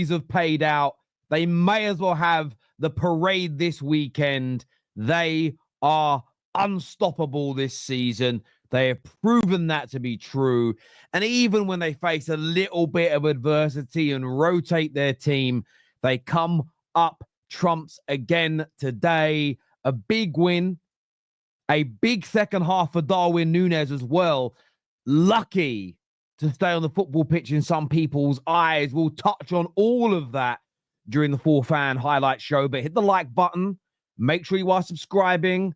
penalties have paid out. They may as well have the parade this weekend. They are unstoppable this season. They have proven that to be true. And even when they face a little bit of adversity and rotate their team, they come up trumps again today. A big win, a big second half for Darwin Núñez as well. Lucky to stay on the football pitch in some people's eyes. We'll touch on all of that during the Full Fan highlight show, but hit the like button. Make sure you are subscribing.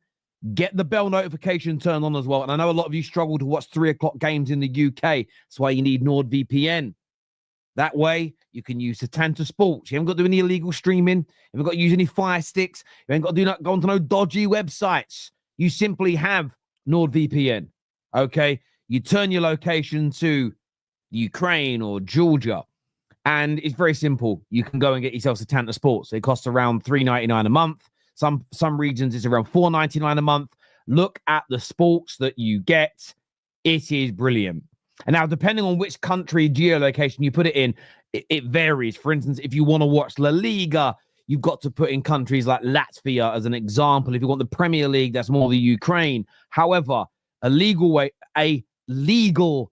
Get the bell notification turned on as well. And I know a lot of you struggle to watch 3 o'clock games in the UK. That's why you need NordVPN. That way, you can use Satanta Sports. You haven't got to do any illegal streaming. You haven't got to use any Fire Sticks. You haven't got to go onto no dodgy websites. You simply have NordVPN. Okay? You turn your location to Ukraine or Georgia. And it's very simple. You can go and get yourself Satanta Sports. It costs around $3.99 a month. Some regions it's around $4.99 a month. Look at the sports that you get. It is brilliant. And now, depending on which country geolocation you put it in, it varies. For instance, if you want to watch La Liga, you've got to put in countries like Latvia as an example. If you want the Premier League, that's more the Ukraine. However, a legal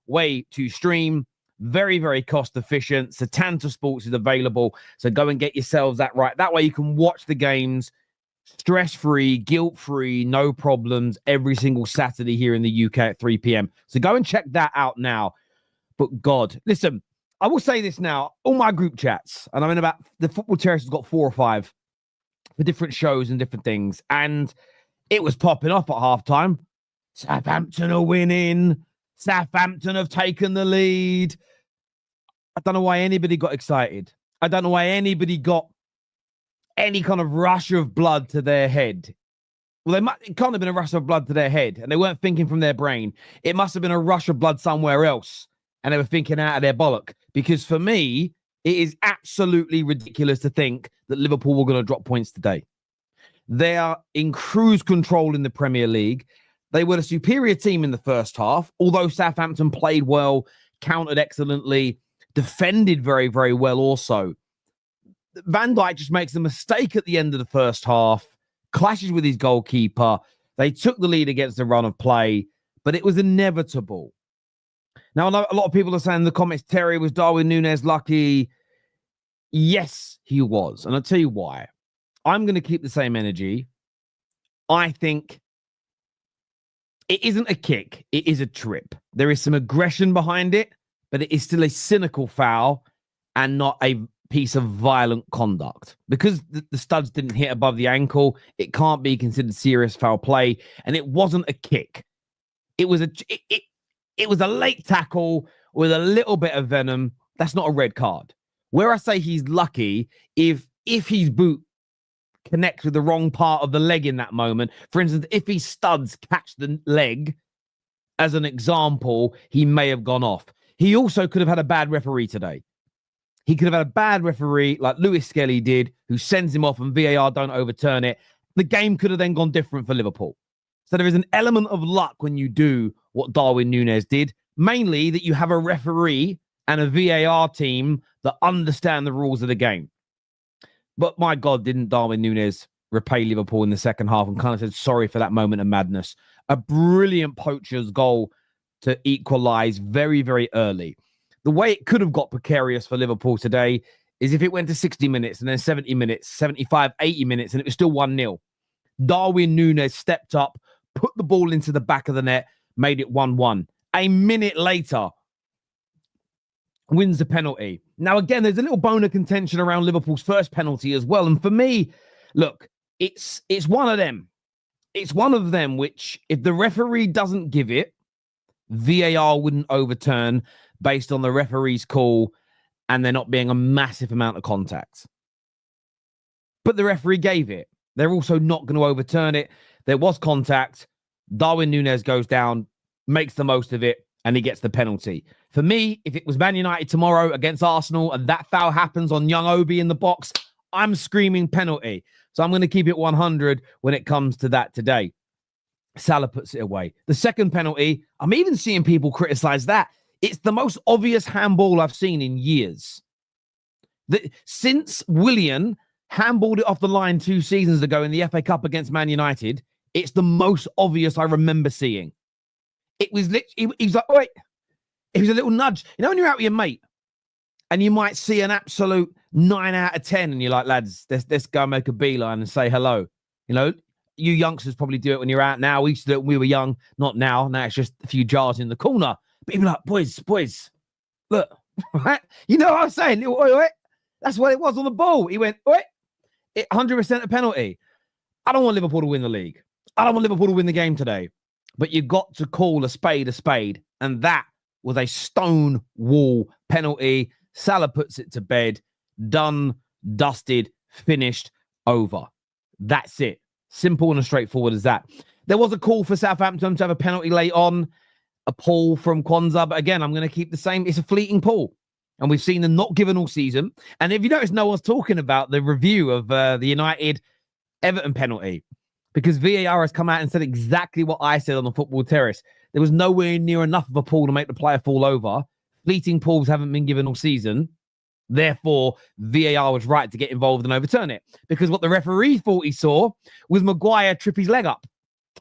way to stream, very, very cost efficient. Satanta Sports is available. So go and get yourselves that right. That way you can watch the games stress-free, guilt-free, no problems every single Saturday here in the UK at 3 p.m. So go and check that out now. But God, listen, I will say this now. All my group chats, and I'm in about, the Football Terrace has got 4 or 5 for different shows and different things. And it was popping off at halftime. Southampton are winning. Southampton have taken the lead. I don't know why anybody got excited. I don't know why anybody got any kind of rush of blood to their head. Well, it can't have been a rush of blood to their head, and they weren't thinking from their brain. It must have been a rush of blood somewhere else, and they were thinking out of their bollock. Because for me, it is absolutely ridiculous to think that Liverpool were going to drop points today. They are in cruise control in the Premier League. They were the superior team in the first half, although Southampton played well, countered excellently, defended very, very well also. Van Dijk just makes a mistake at the end of the first half, clashes with his goalkeeper. They took the lead against the run of play, but it was inevitable. Now, I know a lot of people are saying in the comments, Terry, was Darwin Núñez lucky? Yes, he was. And I'll tell you why. I'm going to keep the same energy. I think it isn't a kick. It is a trip. There is some aggression behind it, but it is still a cynical foul and not a piece of violent conduct. Because the studs didn't hit above the ankle, it can't be considered serious foul play, and it wasn't a kick. It was a late tackle with a little bit of venom. That's not a red card. Where I say he's lucky, if his boot connects with the wrong part of the leg in that moment, for instance, if his studs catch the leg, as an example, he may have gone off. He also could have had a bad referee today. He could have had a bad referee like Lewis Skelly did, who sends him off and VAR don't overturn it. The game could have then gone different for Liverpool. So there is an element of luck when you do what Darwin Núñez did, mainly that you have a referee and a VAR team that understand the rules of the game. But my God, didn't Darwin Núñez repay Liverpool in the second half and kind of said sorry for that moment of madness. A brilliant poacher's goal to equalize very, very early. The way it could have got precarious for Liverpool today is if it went to 60 minutes and then 70 minutes, 75, 80 minutes, and it was still 1-0. Darwin Núñez stepped up, put the ball into the back of the net, made it 1-1. A minute later, wins the penalty. Now, again, there's a little bone of contention around Liverpool's first penalty as well. And for me, look, it's one of them. It's one of them which, if the referee doesn't give it, VAR wouldn't overturn based on the referee's call and there not being a massive amount of contact. But the referee gave it. They're also not going to overturn it. There was contact. Darwin Núñez goes down, makes the most of it, and he gets the penalty. For me, if it was Man United tomorrow against Arsenal and that foul happens on young Obi in the box, I'm screaming penalty. So I'm going to keep it 100 when it comes to that today. Salah puts it away. The second penalty, I'm even seeing people criticize that. It's the most obvious handball I've seen in years. Since Willian handballed it off the line 2 seasons ago in the FA Cup against Man United, it's the most obvious I remember seeing. It was literally, he was like, wait, it was a little nudge. You know, when you're out with your mate and you might see an absolute 9 out of 10 and you're like, lads, let's go make a beeline and say hello. You know, you youngsters probably do it when you're out now. We used to do it when we were young, not now. Now it's just a few jars in the corner. But you'd be like, boys, look, right? You know what I'm saying? Oi. That's what it was on the ball. He went, oi, 100% a penalty. I don't want Liverpool to win the league. I don't want Liverpool to win the game today. But you got to call a spade. And that was a stone wall penalty. Salah puts it to bed. Done, dusted, finished, over. That's it. Simple and as straightforward as that. There was a call for Southampton to have a penalty late on. A pull from Kwanzaa. But again, I'm going to keep the same. It's a fleeting pull. And we've seen them not given all season. And if you notice, no one's talking about the review of the United Everton penalty. Because VAR has come out and said exactly what I said on the Football Terrace. There was nowhere near enough of a pull to make the player fall over. Fleeting pulls haven't been given all season. Therefore, VAR was right to get involved and overturn it. Because what the referee thought he saw was Maguire trip his leg up.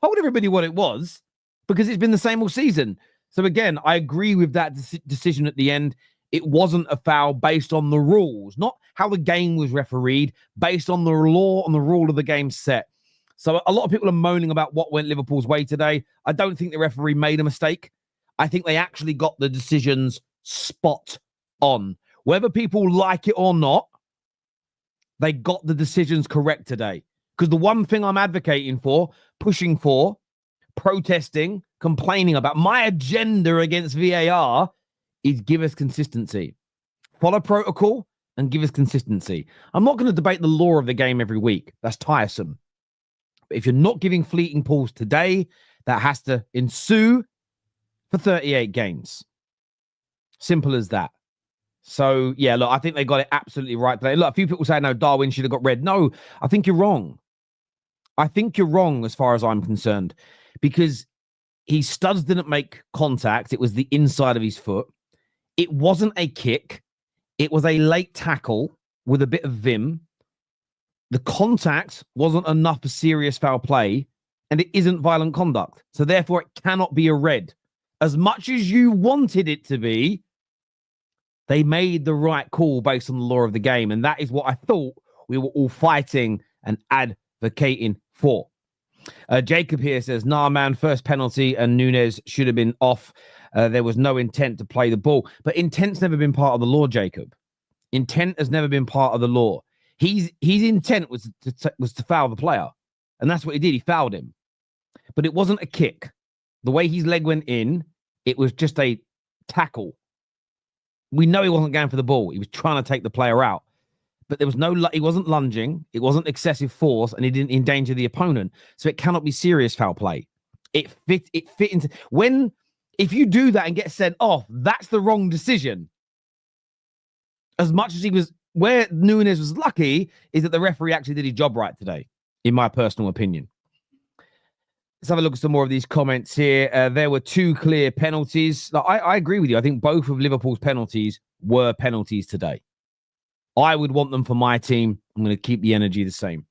Told everybody what it was because it's been the same all season. So again, I agree with that decision at the end. It wasn't a foul based on the rules, not how the game was refereed, based on the law and the rule of the game set. So a lot of people are moaning about what went Liverpool's way today. I don't think the referee made a mistake. I think they actually got the decisions spot on. Whether people like it or not, they got the decisions correct today. Because the one thing I'm advocating for, pushing for, protesting, complaining about, my agenda against VAR is give us consistency. Follow protocol and give us consistency. I'm not going to debate the law of the game every week. That's tiresome. But if you're not giving fleeting pulls today, that has to ensue for 38 games. Simple as that. So, yeah, look, I think they got it absolutely right today. Look, a few people say, no, Darwin should have got red. No, I think you're wrong. I think you're wrong as far as I'm concerned. Because his studs didn't make contact. It was the inside of his foot. It wasn't a kick. It was a late tackle with a bit of vim. The contact wasn't enough for serious foul play, and it isn't violent conduct. So therefore, it cannot be a red. As much as you wanted it to be, they made the right call based on the law of the game. And that is what I thought we were all fighting and advocating for. Jacob here says, nah, man, first penalty and Nunes should have been off. There was no intent to play the ball. But intent's never been part of the law, Jacob. Intent has never been part of the law. His intent was to foul the player. And that's what he did. He fouled him. But it wasn't a kick. The way his leg went in, it was just a tackle. We know he wasn't going for the ball. He was trying to take the player out. But there was he wasn't lunging. It wasn't excessive force, and he didn't endanger the opponent. So it cannot be serious foul play. It fit into if you do that and get sent off, that's the wrong decision. As much as where Nunes was lucky is that the referee actually did his job right today, in my personal opinion. Let's have a look at some more of these comments here. There were 2 clear penalties. I agree with you. I think both of Liverpool's penalties were penalties today. I would want them for my team. I'm going to keep the energy the same.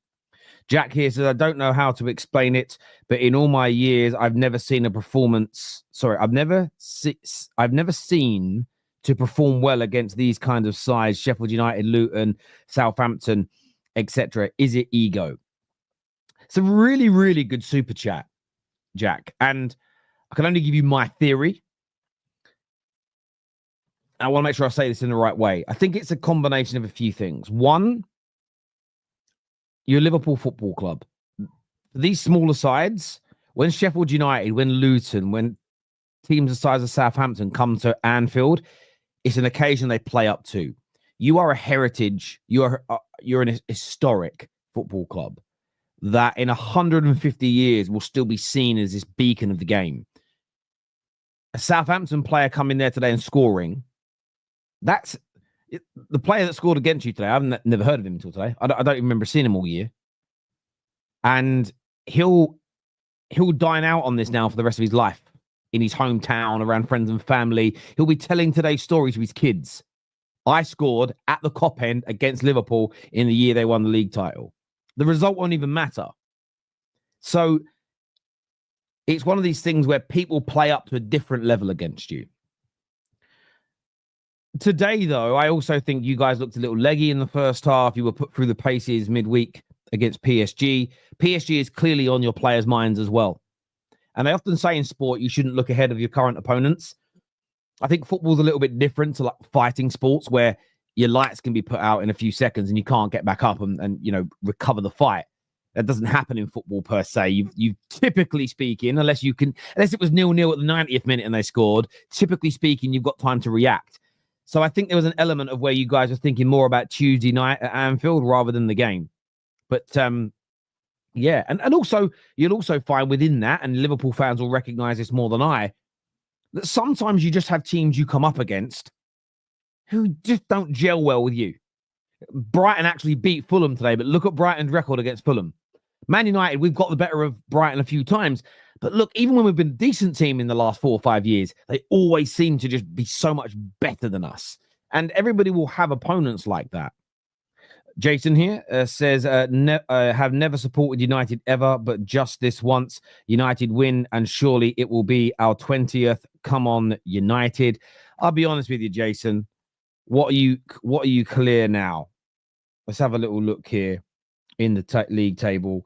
Jack here says, I don't know how to explain it, but in all my years, I've never seen a performance. Sorry, I've never seen to perform well against these kinds of sides, Sheffield United, Luton, Southampton, etc. Is it ego? It's a really, really good super chat, Jack. And I can only give you my theory. I want to make sure I say this in the right way. I think it's a combination of a few things. One, you're Liverpool Football Club. These smaller sides, when Sheffield United, when Luton, when teams the size of Southampton come to Anfield, it's an occasion they play up to. You are a heritage. You're an historic football club that in 150 years will still be seen as this beacon of the game. A Southampton player coming there today and scoring, that's the player that scored against you today. I've never heard of him until today. I don't even remember seeing him all year. And he'll dine out on this now for the rest of his life in his hometown, around friends and family. He'll be telling today's stories to his kids. I scored at the Cop End against Liverpool in the year they won the league title. The result won't even matter. So it's one of these things where people play up to a different level against you. Today, though, I also think you guys looked a little leggy in the first half. You were put through the paces midweek against PSG. PSG is clearly on your players' minds as well. And they often say in sport, you shouldn't look ahead of your current opponents. I think football's a little bit different to like fighting sports where your lights can be put out in a few seconds and you can't get back up and recover the fight. That doesn't happen in football per se. You typically speaking, unless it was 0-0 at the 90th minute and they scored, typically speaking, you've got time to react. So I think there was an element of where you guys are thinking more about Tuesday night at Anfield rather than the game. But yeah, and also you'll also find within that, and Liverpool fans will recognize this more than I, that sometimes you just have teams you come up against who just don't gel well with you. Brighton actually beat Fulham today, but look at Brighton's record against Fulham. Man United, we've got the better of Brighton a few times, but look, even when we've been a decent team in the last 4 or 5 years, they always seem to just be so much better than us. And everybody will have opponents like that. Jason here says, have never supported United ever, but just this once. United win, and surely it will be our 20th. Come on, United. I'll be honest with you, Jason. What are you clear now? Let's have a little look here in the league table.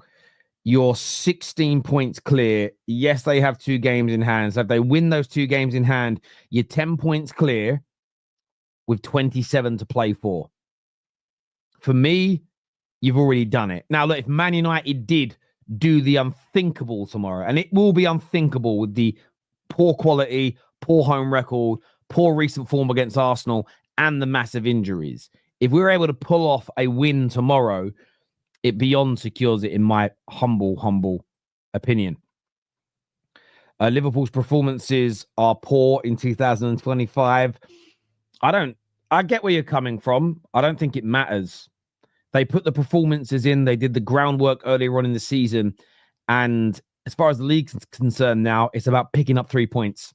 You're 16 points clear. Yes, they have 2 games in hand. So if they win those 2 games in hand, you're 10 points clear with 27 to play for. For me, you've already done it. Now, look, if Man United did do the unthinkable tomorrow, and it will be unthinkable with the poor quality, poor home record, poor recent form against Arsenal, and the massive injuries. If we're able to pull off a win tomorrow, it beyond secures it, in my humble opinion. Liverpool's performances are poor in 2025. I get where you're coming from. I don't think it matters. They put the performances in. They did the groundwork earlier on in the season. And as far as the league's concerned now, it's about picking up 3 points.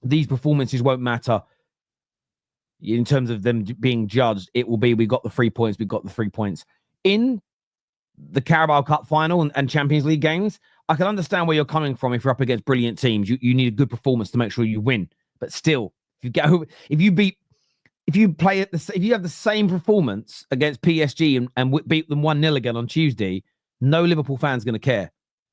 These performances won't matter in terms of them being judged. It will be, we got the 3 points. We got the 3 points. In the Carabao Cup final and Champions League games, I can understand where you're coming from. If you're up against brilliant teams, you need a good performance to make sure you win. But still, if you have the same performance against PSG and beat them 1-0 again on Tuesday, no Liverpool fan's going to care.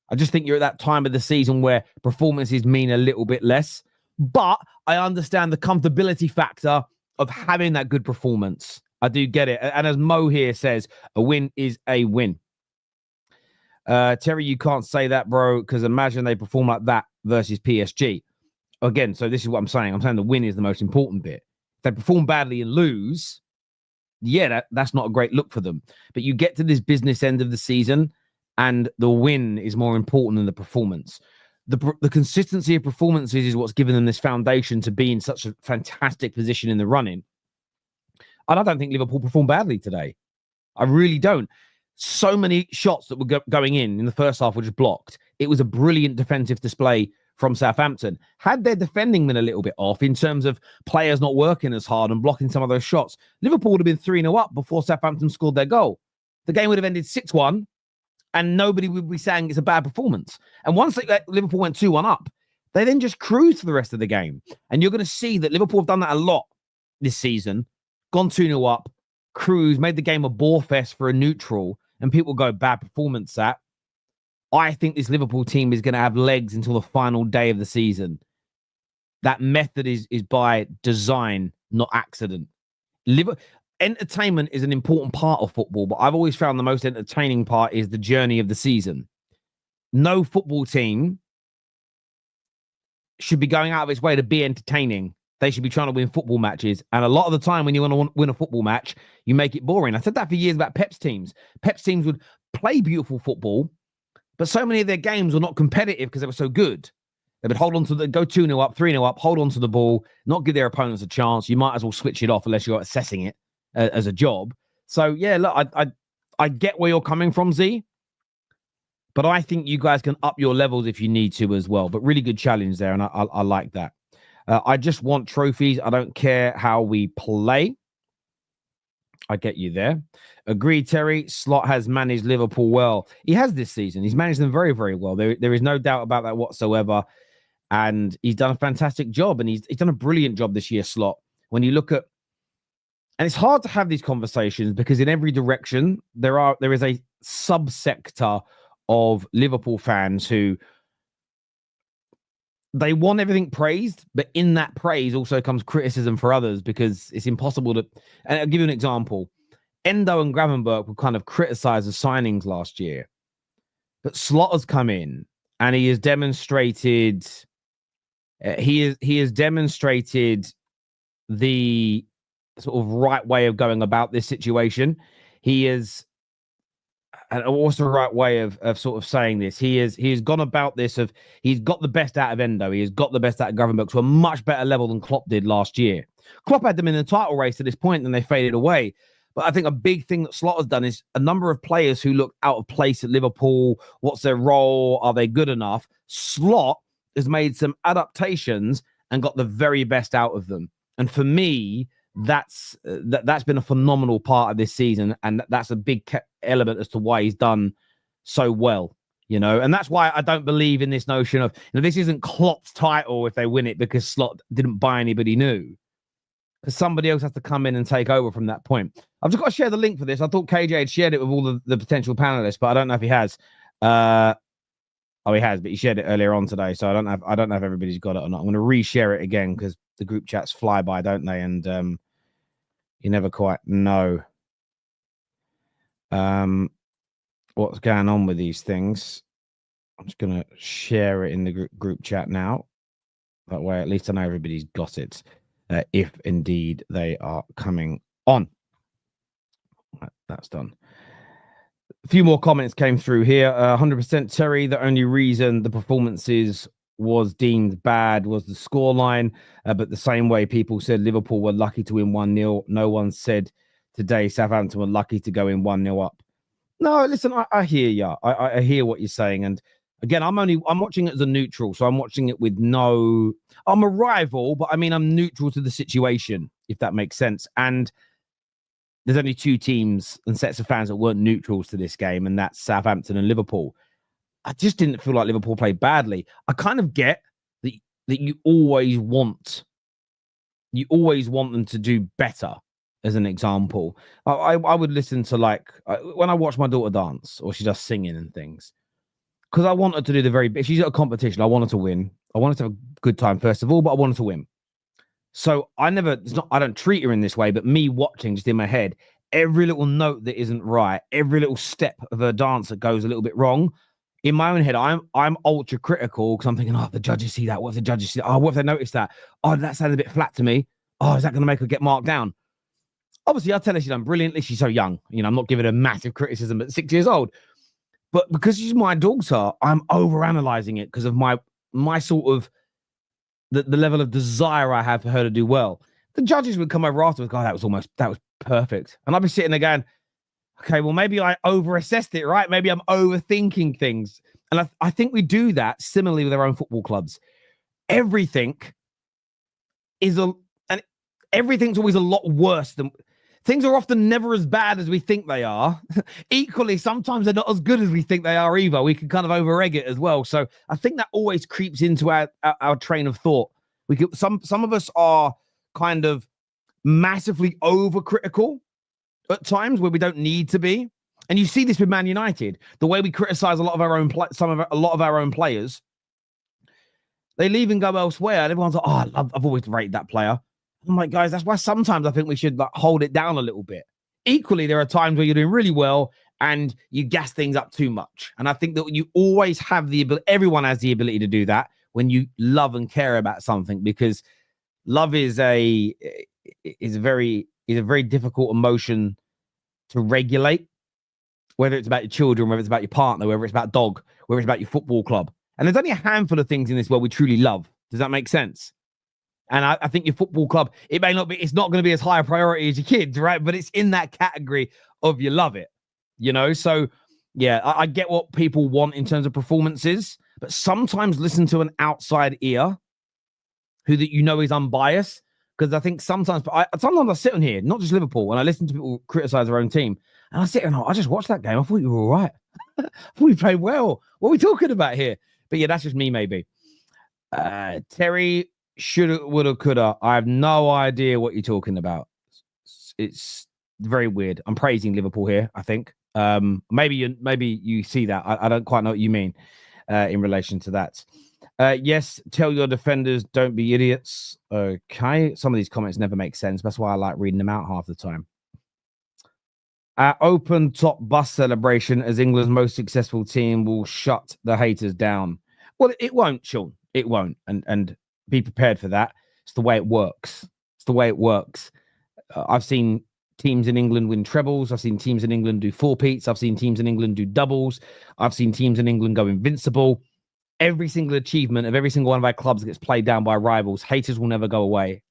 I just think you're at that time of the season where performances mean a little bit less. But I understand the comfortability factor of having that good performance. I do get it. And as Mo here says, a win is a win. Terry, you can't say that, bro, because imagine they perform like that versus PSG. Again, so this is what I'm saying. I'm saying the win is the most important bit. If they perform badly and lose, yeah, that's not a great look for them. But you get to this business end of the season, and the win is more important than the performance. The consistency of performances is what's given them this foundation to be in such a fantastic position in the running. And I don't think Liverpool performed badly today. I really don't. So many shots that were going in the first half were just blocked. It was a brilliant defensive display from Southampton. Had their defending been a little bit off in terms of players not working as hard and blocking some of those shots, Liverpool would have been 3-0 up before Southampton scored their goal. The game would have ended 6-1, and nobody would be saying it's a bad performance. And once Liverpool went 2-1 up, they then just cruised for the rest of the game. And you're going to see that Liverpool have done that a lot this season. Gone 2-0 up, cruise, made the game a bore fest for a neutral, and people go, bad performance that. I think this Liverpool team is going to have legs until the final day of the season. That method is by design, not accident. Entertainment is an important part of football, but I've always found the most entertaining part is the journey of the season. No football team should be going out of its way to be entertaining. They should be trying to win football matches. And a lot of the time when you want to win a football match, you make it boring. I said that for years about Pep's teams. Pep's teams would play beautiful football, but so many of their games were not competitive because they were so good. They would hold on to go 2-0 up, 3-0 up, hold on to the ball, not give their opponents a chance. You might as well switch it off unless you're assessing it as a job. So, yeah, look, I get where you're coming from, Z. But I think you guys can up your levels if you need to as well. But really good challenge there, and I like that. I just want trophies. I don't care how we play. I get you there. Agreed, Terry. Slot has managed Liverpool well. He has this season. He's managed them very, very well. There is no doubt about that whatsoever. And he's done a fantastic job. And he's done a brilliant job this year, Slot. When you look at, and it's hard to have these conversations because in every direction, there is a subsector of Liverpool fans who they want everything praised, but in that praise also comes criticism for others because it's impossible to. And I'll give you an example. Endo and Gravenberch were kind of criticized as signings last year, but Slot has come in and he has demonstrated. He has demonstrated the sort of right way of going about this situation. He is. And what's the right way of sort of saying this? He's gone about this he's got the best out of Endo. He has got the best out of Gravenberch to a much better level than Klopp did last year. Klopp had them in the title race to this point and they faded away. But I think a big thing that Slot has done is a number of players who look out of place at Liverpool. What's their role? Are they good enough? Slot has made some adaptations and got the very best out of them. And for me, that's been a phenomenal part of this season, and that's a big element as to why he's done so well, and that's why I don't believe in this notion of this isn't Klopp's title if they win it because Slot didn't buy anybody new, because somebody else has to come in and take over from that point. I've just got to share the link for this. I thought KJ had shared it with all the potential panelists, but I don't know if he has. He has, but he shared it earlier on today, so I don't know if everybody's got it or not. I'm going to reshare it again because the group chats fly by, don't they? And you never quite know what's going on with these things. I'm just going to share it in the group chat now. That way, at least I know everybody's got it, if indeed they are coming on. Right, that's done. A few more comments came through here. 100% Terry, the only reason the performances was deemed bad was the scoreline, but the same way people said Liverpool were lucky to win 1-0, no one said today Southampton were lucky to go in 1-0 up. No, listen, I hear you. I hear what you're saying, and again, I'm watching it as a neutral, so I'm watching it with no. I'm a rival, but I mean I'm neutral to the situation, if that makes sense. And there's only two teams and sets of fans that weren't neutrals to this game, and that's Southampton and Liverpool. I just didn't feel like Liverpool played badly. I kind of get that you always want them to do better. As an example, I would listen to when I watch my daughter dance or she does singing and things, because I want her to do the very best. She's at a competition. I want her to win. I want her to have a good time first of all, but I want her to win. So I don't treat her in this way, but me watching just in my head, every little note that isn't right, every little step of her dance that goes a little bit wrong. In my own head, I'm ultra critical because I'm thinking, oh, if the judges see that, what if the judges see that? Oh, what if they notice that? Oh, that sounded a bit flat to me. Oh, is that going to make her get marked down? Obviously, I'll tell her she's done brilliantly. She's so young. I'm not giving her massive criticism at 6 years old. But because she's my daughter, I'm overanalyzing it because of my sort of the level of desire I have for her to do well. The judges would come over afterwards, go, that was perfect. And I'd be sitting there going, okay, well, maybe I overassessed it, right? Maybe I'm overthinking things. And I think we do that similarly with our own football clubs. Everything's always a lot worse than things are often never as bad as we think they are. Equally, sometimes they're not as good as we think they are either. We can kind of over-egg it as well. So I think that always creeps into our train of thought. Some of us are kind of massively overcritical at times where we don't need to be. And you see this with Man United, the way we criticize a lot of our own players. They leave and go elsewhere, and everyone's like, "Oh, I've always rated that player." I'm like, guys, that's why sometimes I think we should hold it down a little bit. Equally, there are times where you're doing really well and you gas things up too much. And I think that you always have the ability, everyone has the ability to do that when you love and care about something, because love is a very difficult emotion to regulate, whether it's about your children, whether it's about your partner, whether it's about dog, whether it's about your football club. And there's only a handful of things in this world we truly love. Does that make sense? And I think your football club, it's not going to be as high a priority as your kids, right? But it's in that category of you love it, So, yeah, I get what people want in terms of performances, but sometimes listen to an outside ear who is unbiased, Because I think sometimes I sit on here, not just Liverpool, and I listen to people criticize their own team, and I sit and I just watched that game. I thought you were all right. I thought we played well. What are we talking about here? But yeah, that's just me, maybe. Terry, shoulda, woulda, coulda. I have no idea what you're talking about. It's very weird. I'm praising Liverpool here, I think. Maybe you see that. I don't quite know what you mean in relation to that. Yes, tell your defenders, don't be idiots. Okay. Some of these comments never make sense. That's why I like reading them out half the time. Open top bus celebration as England's most successful team will shut the haters down. Well, it won't, Sean. It won't. And be prepared for that. It's the way it works. It's the way it works. I've seen teams in England win trebles. I've seen teams in England do four-peats. I've seen teams in England do doubles. I've seen teams in England go invincible. Every single achievement of every single one of our clubs gets played down by rivals. Haters will never go away.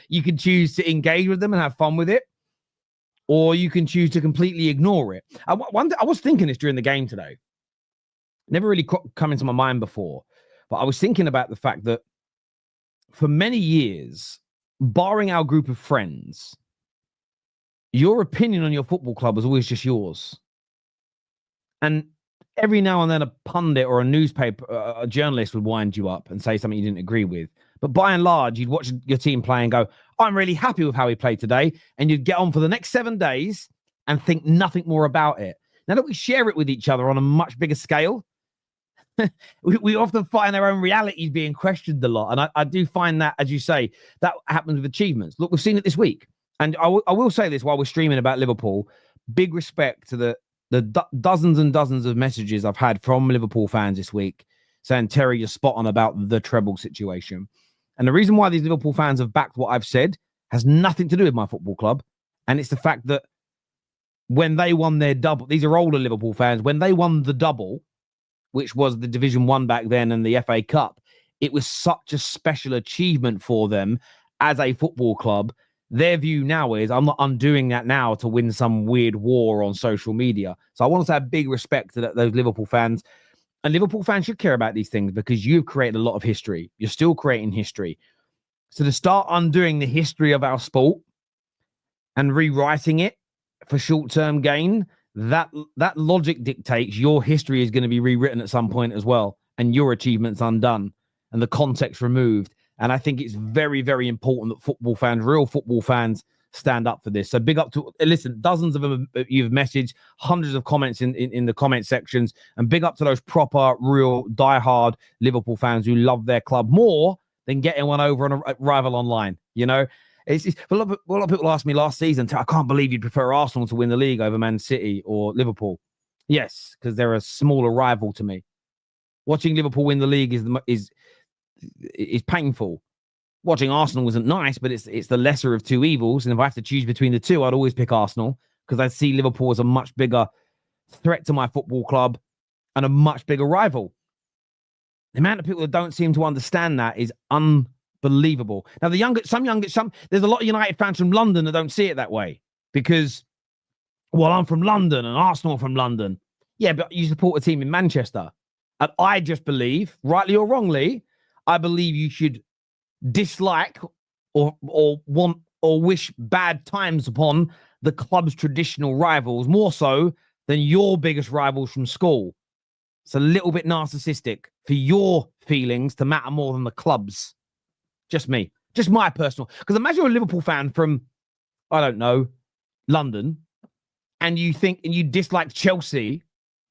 You can choose to engage with them and have fun with it, or you can choose to completely ignore it. I was thinking this during the game today. Never really come into my mind before, but I was thinking about the fact that for many years, barring our group of friends, your opinion on your football club was always just yours. And every now and then a pundit or a newspaper, a journalist would wind you up and say something you didn't agree with. But by and large, you'd watch your team play and go, I'm really happy with how he played today. And you'd get on for the next 7 days and think nothing more about it. Now that we share it with each other on a much bigger scale, we often find our own realities being questioned a lot. And I do find that, as you say, that happens with achievements. Look, we've seen it this week. And I will say this while we're streaming about Liverpool, big respect to the dozens and dozens of messages I've had from Liverpool fans this week saying, Terry, you're spot on about the treble situation. And the reason why these Liverpool fans have backed what I've said has nothing to do with my football club. And it's the fact that when they won their double, these are older Liverpool fans, when they won the double, which was the Division 1 back then and the FA Cup, it was such a special achievement for them as a football club. Their view now is, I'm not undoing that now to win some weird war on social media. So I want to have big respect to those Liverpool fans. And Liverpool fans should care about these things because you've created a lot of history. You're still creating history. So to start undoing the history of our sport and rewriting it for short-term gain, that logic dictates your history is going to be rewritten at some point as well, and your achievements undone and the context removed. And I think it's very, very important that football fans, real football fans, stand up for this. So big up to, listen, dozens of them you've messaged, hundreds of comments in the comment sections, and big up to those proper, real, diehard Liverpool fans who love their club more than getting one over on a rival online. You know, a lot of people asked me last season, I can't believe you'd prefer Arsenal to win the league over Man City or Liverpool. Yes, because they're a smaller rival to me. Watching Liverpool win the league is painful. Watching Arsenal wasn't nice, but it's the lesser of two evils. And if I have to choose between the two, I'd always pick Arsenal because I see Liverpool as a much bigger threat to my football club and a much bigger rival. The amount of people that don't seem to understand that is unbelievable. Now, there's a lot of United fans from London that don't see it that way because, well, I'm from London and Arsenal from London. Yeah, but you support a team in Manchester. And I just believe, rightly or wrongly, I believe you should dislike or want or wish bad times upon the club's traditional rivals more so than your biggest rivals from school. It's a little bit narcissistic for your feelings to matter more than the club's. Just me. Just my personal. Because imagine you're a Liverpool fan from, I don't know, London, and you think and you dislike Chelsea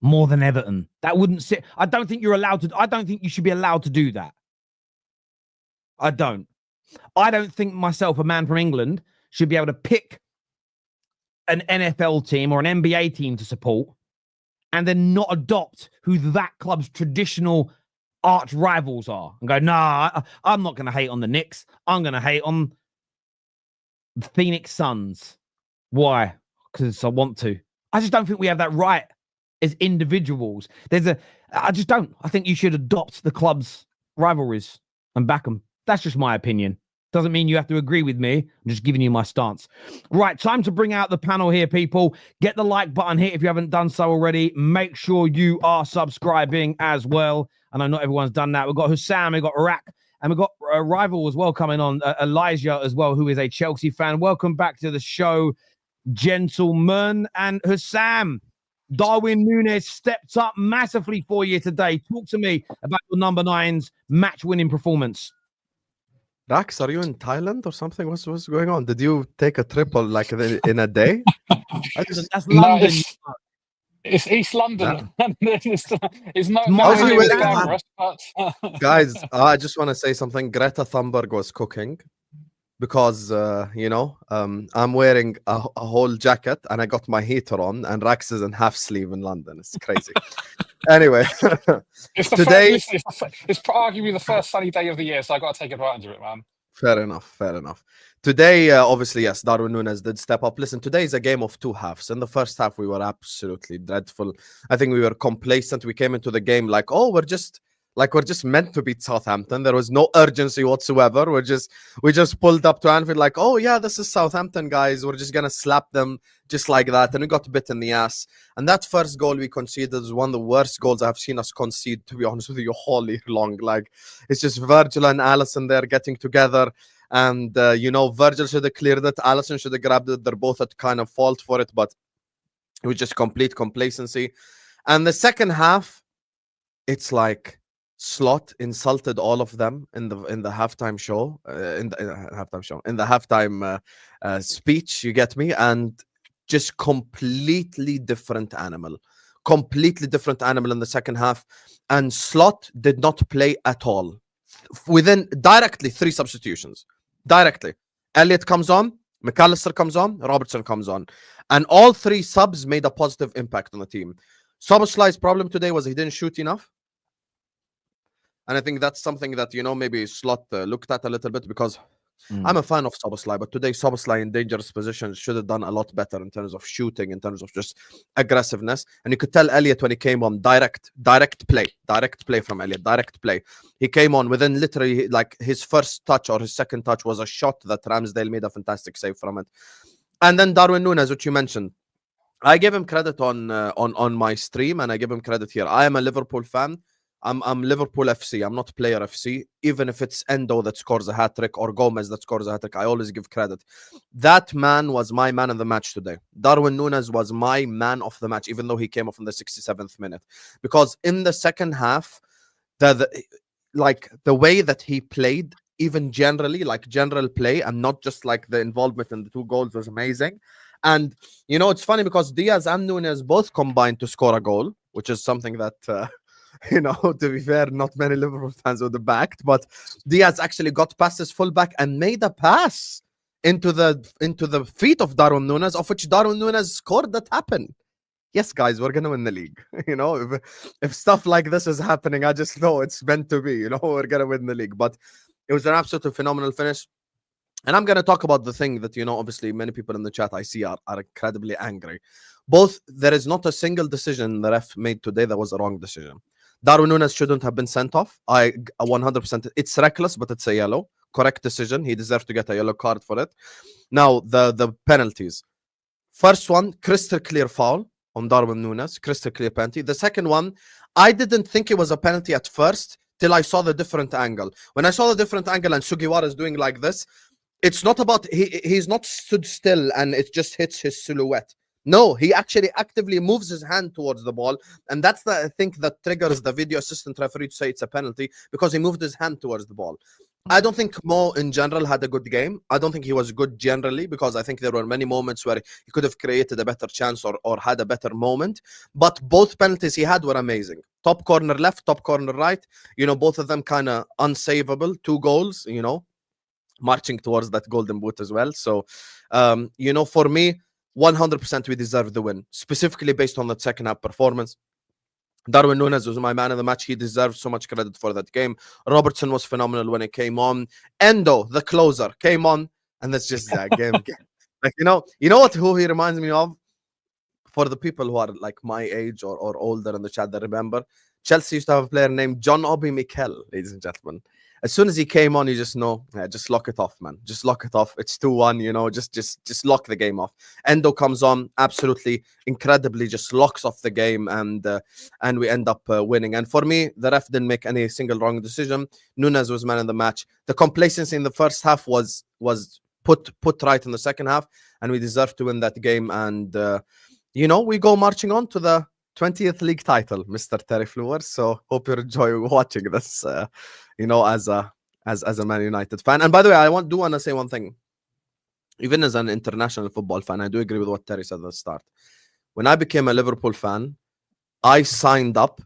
more than Everton. That wouldn't sit. I don't think you should be allowed to do that. I don't think myself, a man from England, should be able to pick an NFL team or an NBA team to support and then not adopt who that club's traditional arch rivals are and go, nah, I'm not going to hate on the Knicks. I'm going to hate on the Phoenix Suns. Why? Because I want to. I just don't think we have that right as individuals. I just don't. I think you should adopt the club's rivalries and back them. That's just my opinion. Doesn't mean you have to agree with me. I'm just giving you my stance. Right, time to bring out the panel here, people. Get the like button hit if you haven't done so already. Make sure you are subscribing as well. And I know everyone's done that. We've got Hussam, we've got Iraq, And we've got a rival as well coming on, Elijah as well, who is a Chelsea fan. Welcome back to the show, gentlemen. And Hussam, Darwin Núñez stepped up massively for you today. Talk to me about your number 9's match-winning performance. Dax, are you in Thailand or something? What's going on? Did you take a trip on, like in a day? That's London. No, it's East London. No. it's not Miles but Guys, I just want to say something. Greta Thunberg was cooking because, I'm wearing a whole jacket and I got my heater on, and Rax is in half sleeve in London. It's crazy. Anyway, it's arguably the first sunny day of the year, so I got to take advantage of it, man. Fair enough. Today, obviously, yes, Darwin Núñez did step up. Listen, today is a game of two halves. In the first half, we were absolutely dreadful. I think we were complacent. We came into the game like, oh, we're just meant to beat Southampton. There was no urgency whatsoever. We just pulled up to Anfield like, oh yeah, this is Southampton, guys. We're just gonna slap them just like that. And we got bit in the ass. And that first goal we conceded is one of the worst goals I've seen us concede, to be honest with you, all year long. Like, it's just Virgil and Alisson there getting together. And Virgil should have cleared it. Alisson should have grabbed it. They're both at kind of fault for it, but it was just complete complacency. And the second half, it's like Slot insulted all of them in the halftime show, in the halftime speech. You get me? And just completely different animal in the second half. And Slot did not play at all. Within directly 3 substitutions. Directly, Elliott comes on, McAllister comes on, Robertson comes on, and all 3 subs made a positive impact on the team. Szoboszlai's problem today was he didn't shoot enough. And I think that's something that, maybe Slot looked at a little bit, because I'm a fan of Szoboszlai, but today Szoboszlai in dangerous positions should have done a lot better in terms of shooting, in terms of just aggressiveness. And you could tell Elliott when he came on, direct play from Elliott, direct play. He came on within literally, like, his first touch or his second touch was a shot that Ramsdale made a fantastic save from it. And then Darwin Núñez, which you mentioned, I give him credit on my stream, and I give him credit here. I am a Liverpool fan. I'm Liverpool FC. I'm not Player FC. Even if it's Endo that scores a hat-trick or Gomez that scores a hat-trick, I always give credit. That man was my man of the match today. Darwin Núñez was my man of the match, even though he came off in the 67th minute. Because in the second half, the way that he played, even generally, like general play, and not just like the involvement in the 2 goals, was amazing. And, it's funny because Diaz and Núñez both combined to score a goal, which is something that... to be fair, not many Liverpool fans would have backed, but Diaz actually got past his fullback and made a pass into the feet of Darwin Núñez, of which Darwin Núñez scored that happen. Yes, guys, we're gonna win the league. If stuff like this is happening, I just know it's meant to be. We're gonna win the league. But it was an absolutely phenomenal finish. And I'm gonna talk about the thing that obviously many people in the chat I see are incredibly angry. There is not a single decision the ref made today that was a wrong decision. Darwin Núñez shouldn't have been sent off. 100%. It's reckless, but it's a yellow. Correct decision. He deserved to get a yellow card for it. Now, the penalties. First one, crystal clear foul on Darwin Núñez. Crystal clear penalty. The second one, I didn't think it was a penalty at first till I saw the different angle. When I saw the different angle and Sugawara is doing like this, it's not about... He's not stood still and it just hits his silhouette. No, he actually actively moves his hand towards the ball. And that's I think that triggers the video assistant referee to say it's a penalty, because he moved his hand towards the ball. I don't think Mo in general had a good game. I don't think he was good generally, because I think there were many moments where he could have created a better chance or had a better moment. But both penalties he had were amazing. Top corner left, top corner right. Both of them kind of unsavable. 2 goals, marching towards that golden boot as well. So, for me, 100% we deserve the win, specifically based on that second half performance. Darwin Núñez was my man of the match. He deserves so much credit for that game. Robertson was phenomenal when he came on. Endo, the closer, came on, and that's just that game. Like, who he reminds me of? For the people who are like my age or older in the chat that remember, Chelsea used to have a player named John Obi Mikel, ladies and gentlemen. As soon as he came on, you just know, yeah, just lock it off, man. Just lock it off. It's 2-1, you know, just lock the game off. Endo comes on, absolutely incredibly, just locks off the game, and we end up winning. And for me, the ref didn't make any single wrong decision. Nunes was man of the match. The complacency in the first half was put right in the second half, and we deserved to win that game. And you know, we go marching on to the 20th league title, Mr. Terry Flowers. So hope you enjoy watching this, you know, as a Man United fan. And by the way, I want to say one thing. Even as an international football fan, I do agree with what Terry said at the start. When I became a Liverpool fan, I signed up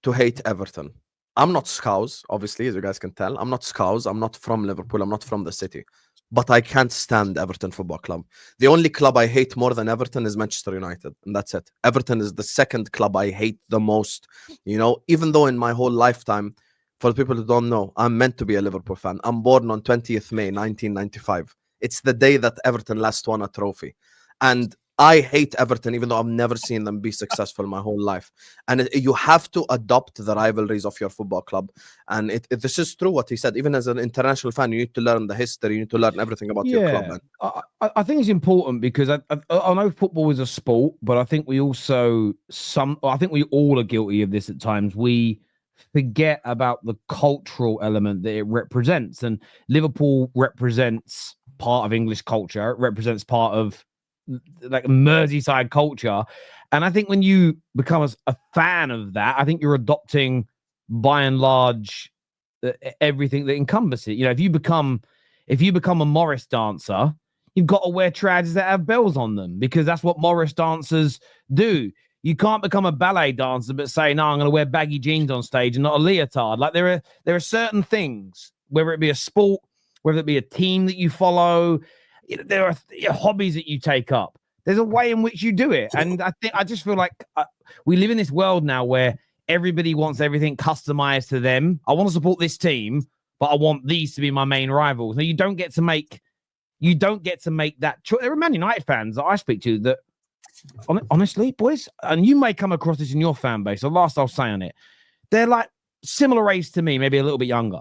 to hate Everton. I'm not Scouse, obviously, as you guys can tell. I'm not Scouse. I'm not from Liverpool. I'm not from the city. But I can't stand Everton Football Club. The only club I hate more than Everton is Manchester United, and that's it. Everton is the second club I hate the most. You know, even though in my whole lifetime, for the people who don't know, I'm meant to be a Liverpool fan. I'm born on 20th May, 1995. It's the day that Everton last won a trophy. And I hate Everton, even though I've never seen them be successful my whole life. And you have to adopt the rivalries of your football club. And this is true what he said. Even as an international fan, you need to learn the history. You need to learn everything about your club. I think it's important because I know football is a sport, but I think we also I think we all are guilty of this at times. We forget about the cultural element that it represents. And Liverpool represents part of English culture. It represents part of like Merseyside culture. And I think when you become a fan of that, I think you're adopting by and large everything that encompasses it. You know, if you become a Morris dancer, you've got to wear trousers that have bells on them because that's what Morris dancers do. You can't become a ballet dancer but say, no, I'm going to wear baggy jeans on stage and not a leotard. Like there are certain things, whether it be a sport, whether it be a team that you follow, there are hobbies that you take up. There's a way in which you do it. And I just feel like we live in this world now where everybody wants everything customized to them. I want to support this team, but I want these to be my main rivals. Now you don't get to make that choice. There are Man United fans that I speak to that honestly, boys, and you may come across this in your fan base. The last I'll say on it, they're like similar age to me, maybe a little bit younger.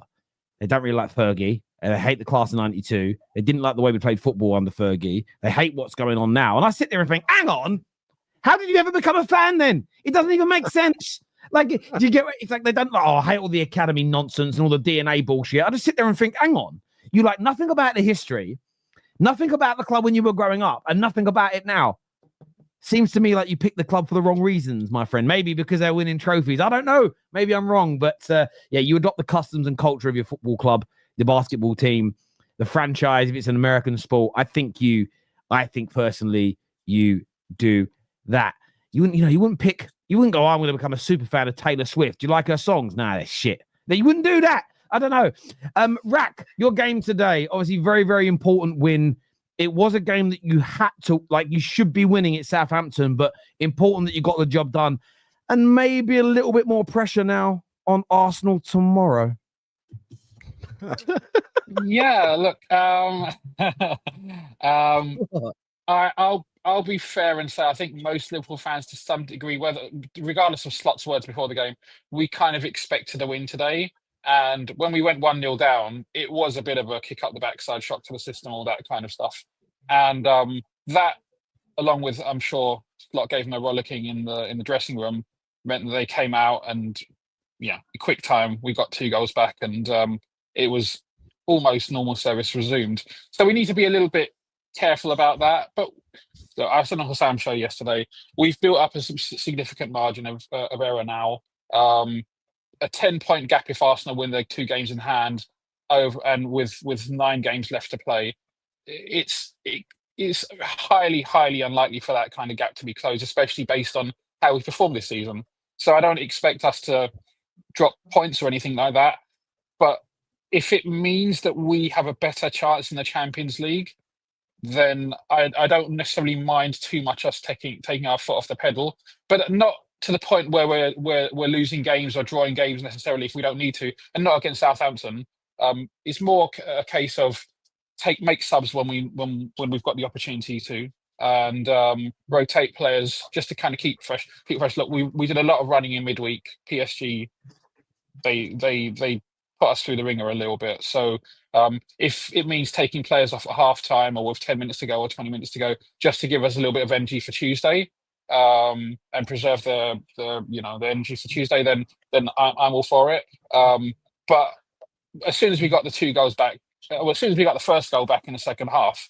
They don't really like Fergie. They hate the class of 92. They didn't like the way we played football under Fergie. They hate what's going on now. And I sit there and think, hang on, how did you ever become a fan then? It doesn't even make sense. Like, do you get it's like they don't, I hate all the academy nonsense and all the DNA bullshit. I just sit there and think, hang on, you like nothing about the history, nothing about the club when you were growing up, and nothing about it now. Seems to me like you picked the club for the wrong reasons, my friend. Maybe because they're winning trophies. I don't know. Maybe I'm wrong. But yeah, you adopt the customs and culture of your football club, the basketball team, the franchise, if it's an American sport. I think personally you do that. You wouldn't go, I'm going to become a super fan of Taylor Swift. Do you like her songs? Nah, that's shit. You wouldn't do that. I don't know. Rack, your game today, obviously very, very important win. It was a game that you had to, you should be winning at Southampton, but important that you got the job done. And maybe a little bit more pressure now on Arsenal tomorrow. Yeah, look, I'll be fair and say I think most Liverpool fans, to some degree, regardless of Slot's words before the game, we kind of expected a win today. And when we went 1-0 down, it was a bit of a kick up the backside, shock to the system, all that kind of stuff. And that, along with, I'm sure, Slot gave them a rollicking in the dressing room, meant that they came out and, yeah, a quick time, we got 2 goals back, and it was almost normal service resumed. So we need to be a little bit careful about that. But I said on Hassan's show yesterday, we've built up a significant margin of error now. A 10-point gap if Arsenal win their 2 games in hand, and with 9 games left to play, it's highly, highly unlikely for that kind of gap to be closed, especially based on how we performed this season. So I don't expect us to drop points or anything like that. But if it means that we have a better chance in the Champions League, then I don't necessarily mind too much us taking our foot off the pedal, but not to the point where we're losing games or drawing games necessarily if we don't need to, and not against Southampton. It's more a case of make subs when we've got the opportunity to, and rotate players just to kind of keep fresh. Look, we did a lot of running in midweek. PSG, they put us through the ringer a little bit. So if it means taking players off at half time or with 10 minutes to go or 20 minutes to go, just to give us a little bit of energy for Tuesday, and preserve the energy for Tuesday, then I'm all for it. But as soon as we got the 2 goals back, as soon as we got the first goal back in the second half,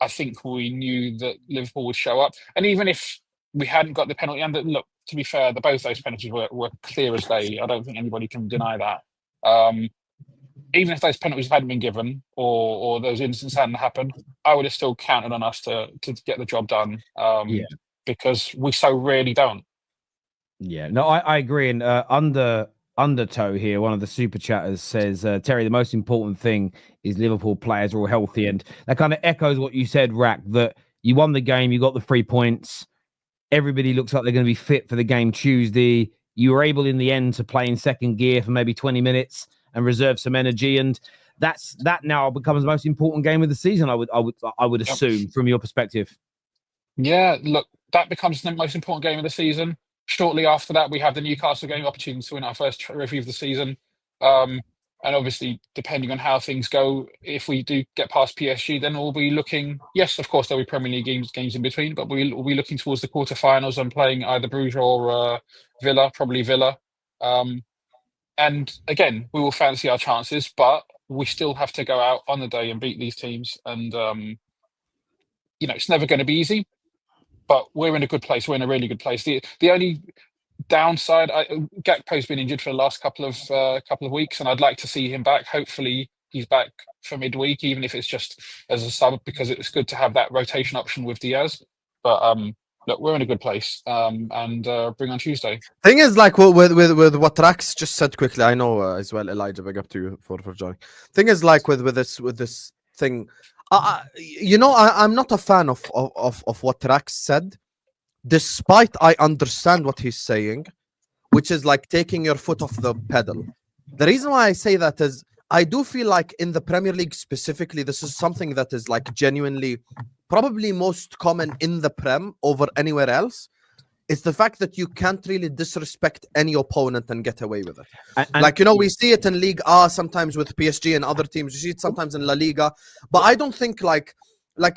I think we knew that Liverpool would show up. And even if we hadn't got the penalty, and look, to be fair, both those penalties were clear as day. I don't think anybody can deny that. Even if those penalties hadn't been given or those incidents hadn't happened, I would have still counted on us to get the job done. Because we so rarely don't. Yeah, no, I agree. And Undertow here, one of the super chatters, says, Terry, the most important thing is Liverpool players are all healthy. And that kind of echoes what you said, Rack, that you won the game, you got the 3 points. Everybody looks like they're going to be fit for the game Tuesday. You were able in the end to play in second gear for maybe 20 minutes and reserve some energy. And that now becomes the most important game of the season, I would assume, from your perspective. Yeah, look, that becomes the most important game of the season. Shortly after that, we have the Newcastle game, opportunity to win our first trophy of the season. And obviously, depending on how things go, if we do get past PSG, then we'll be looking, yes, of course, there'll be Premier League games in between, but we'll be looking towards the quarterfinals and playing either Bruges or Villa, probably Villa. And again, we will fancy our chances, but we still have to go out on the day and beat these teams. And, it's never going to be easy, but we're in a good place. We're in a really good place. The only downside, Gakpo's been injured for the last couple of weeks, and I'd like to see him back. Hopefully he's back for midweek, even if it's just as a sub, because it's good to have that rotation option with Diaz. But look, we're in a good place, and bring on Tuesday. Thing is, like with what Rax just said quickly, I know as well, Elijah, big up to you for joining. Thing is, like with this thing, I'm not a fan of what Rax said. Despite I understand what he's saying, which is like taking your foot off the pedal. The reason why I say that is I do feel like in the Premier League specifically, this is something that is like genuinely probably most common in the Prem over anywhere else. It's the fact that you can't really disrespect any opponent and get away with it. And we see it in League A sometimes with PSG and other teams. You see it sometimes in La Liga. But I don't think like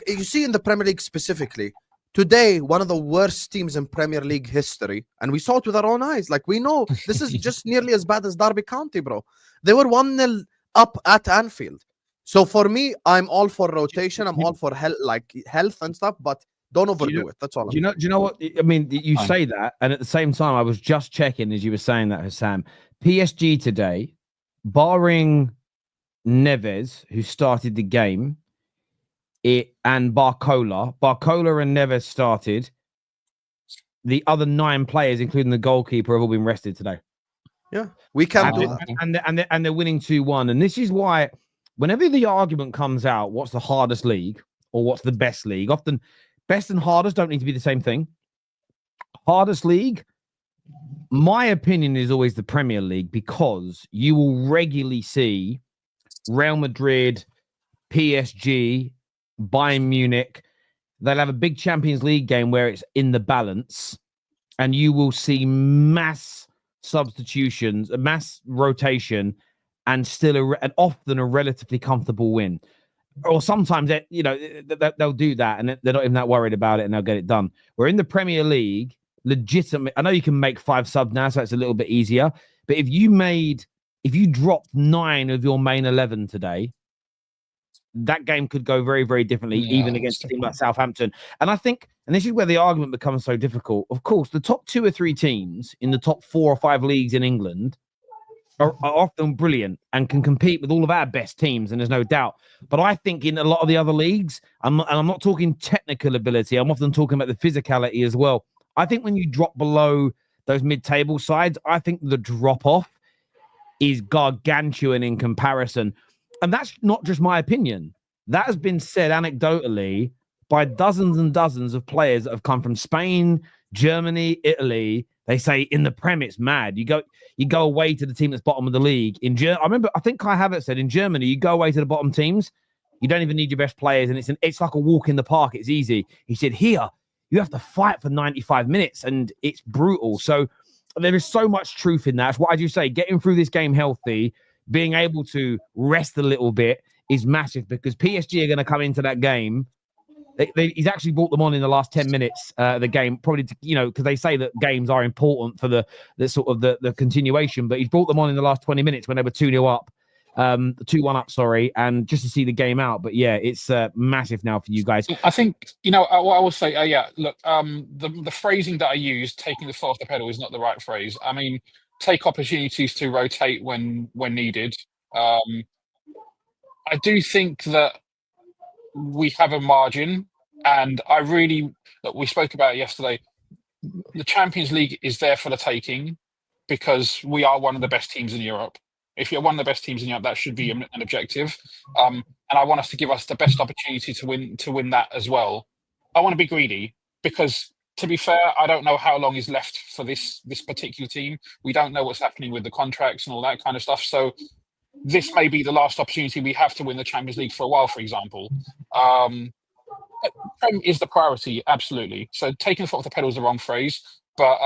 you see in the Premier League specifically, today, one of the worst teams in Premier League history, and we saw it with our own eyes. Like, we know this is just nearly as bad as Derby County, bro. They were 1-0 up at Anfield. So for me, I'm all for rotation. I'm all for health and stuff, but don't overdo it. That's all. Do you know what? I mean, you say that, and at the same time, I was just checking as you were saying that, Hassam. PSG today, barring Neves, who started the game, and Barcola and Neves started. The other 9 players, including the goalkeeper, have all been rested today. Yeah, we can do that. And they're winning 2-1. And this is why, whenever the argument comes out, what's the hardest league or what's the best league? Often, best and hardest don't need to be the same thing. Hardest league, my opinion, is always the Premier League, because you will regularly see Real Madrid, PSG, Bayern Munich, they'll have a big Champions League game where it's in the balance, and you will see mass substitutions, a mass rotation, and still and often a relatively comfortable win. Or sometimes they'll do that and they're not even that worried about it and they'll get it done. We're in the Premier League, legitimate. I know you can make 5 subs now, so it's a little bit easier. But if you dropped 9 of your main 11 today, that game could go very, very differently, even against a team like Southampton. And I think, and this is where the argument becomes so difficult. Of course, the top 2 or 3 teams in the top 4 or 5 leagues in England are often brilliant and can compete with all of our best teams, and there's no doubt. But I think in a lot of the other leagues, I'm not talking technical ability, I'm often talking about the physicality as well. I think when you drop below those mid-table sides, I think the drop-off is gargantuan in comparison. And that's not just my opinion. That has been said anecdotally by dozens and dozens of players that have come from Spain, Germany, Italy. They say in the Prem, it's mad. You go away to the team that's bottom of the league. I think Kai Havertz said in Germany, you go away to the bottom teams, you don't even need your best players, and it's like a walk in the park. It's easy. He said, here, you have to fight for 95 minutes, and it's brutal. So there is so much truth in that. What did you say? Getting through this game healthy, being able to rest a little bit is massive because PSG are going to come into that game. He's actually brought them on in the last 10 minutes of the game, probably because they say that games are important for the sort of the continuation. But he's brought them on in the last 20 minutes when they were 2-0 up, 2-1 up, sorry, and just to see the game out. But yeah, it's massive now for you guys. I think what I will say. Look, the phrasing that I used, taking the foot off the pedal, is not the right phrase. I mean, take opportunities to rotate when needed. I do think that we have a margin, and we spoke about it yesterday. The Champions League is there for the taking because we are one of the best teams in Europe. If you're one of the best teams in Europe, that should be an objective. And I want us to give us the best opportunity to win that as well. I want to be greedy because, to be fair, I don't know how long is left for this particular team. We don't know what's happening with the contracts and all that kind of stuff. So this may be the last opportunity we have to win the Champions League for a while, for example. Prem is the priority, absolutely. So taking the foot off the pedal is the wrong phrase, but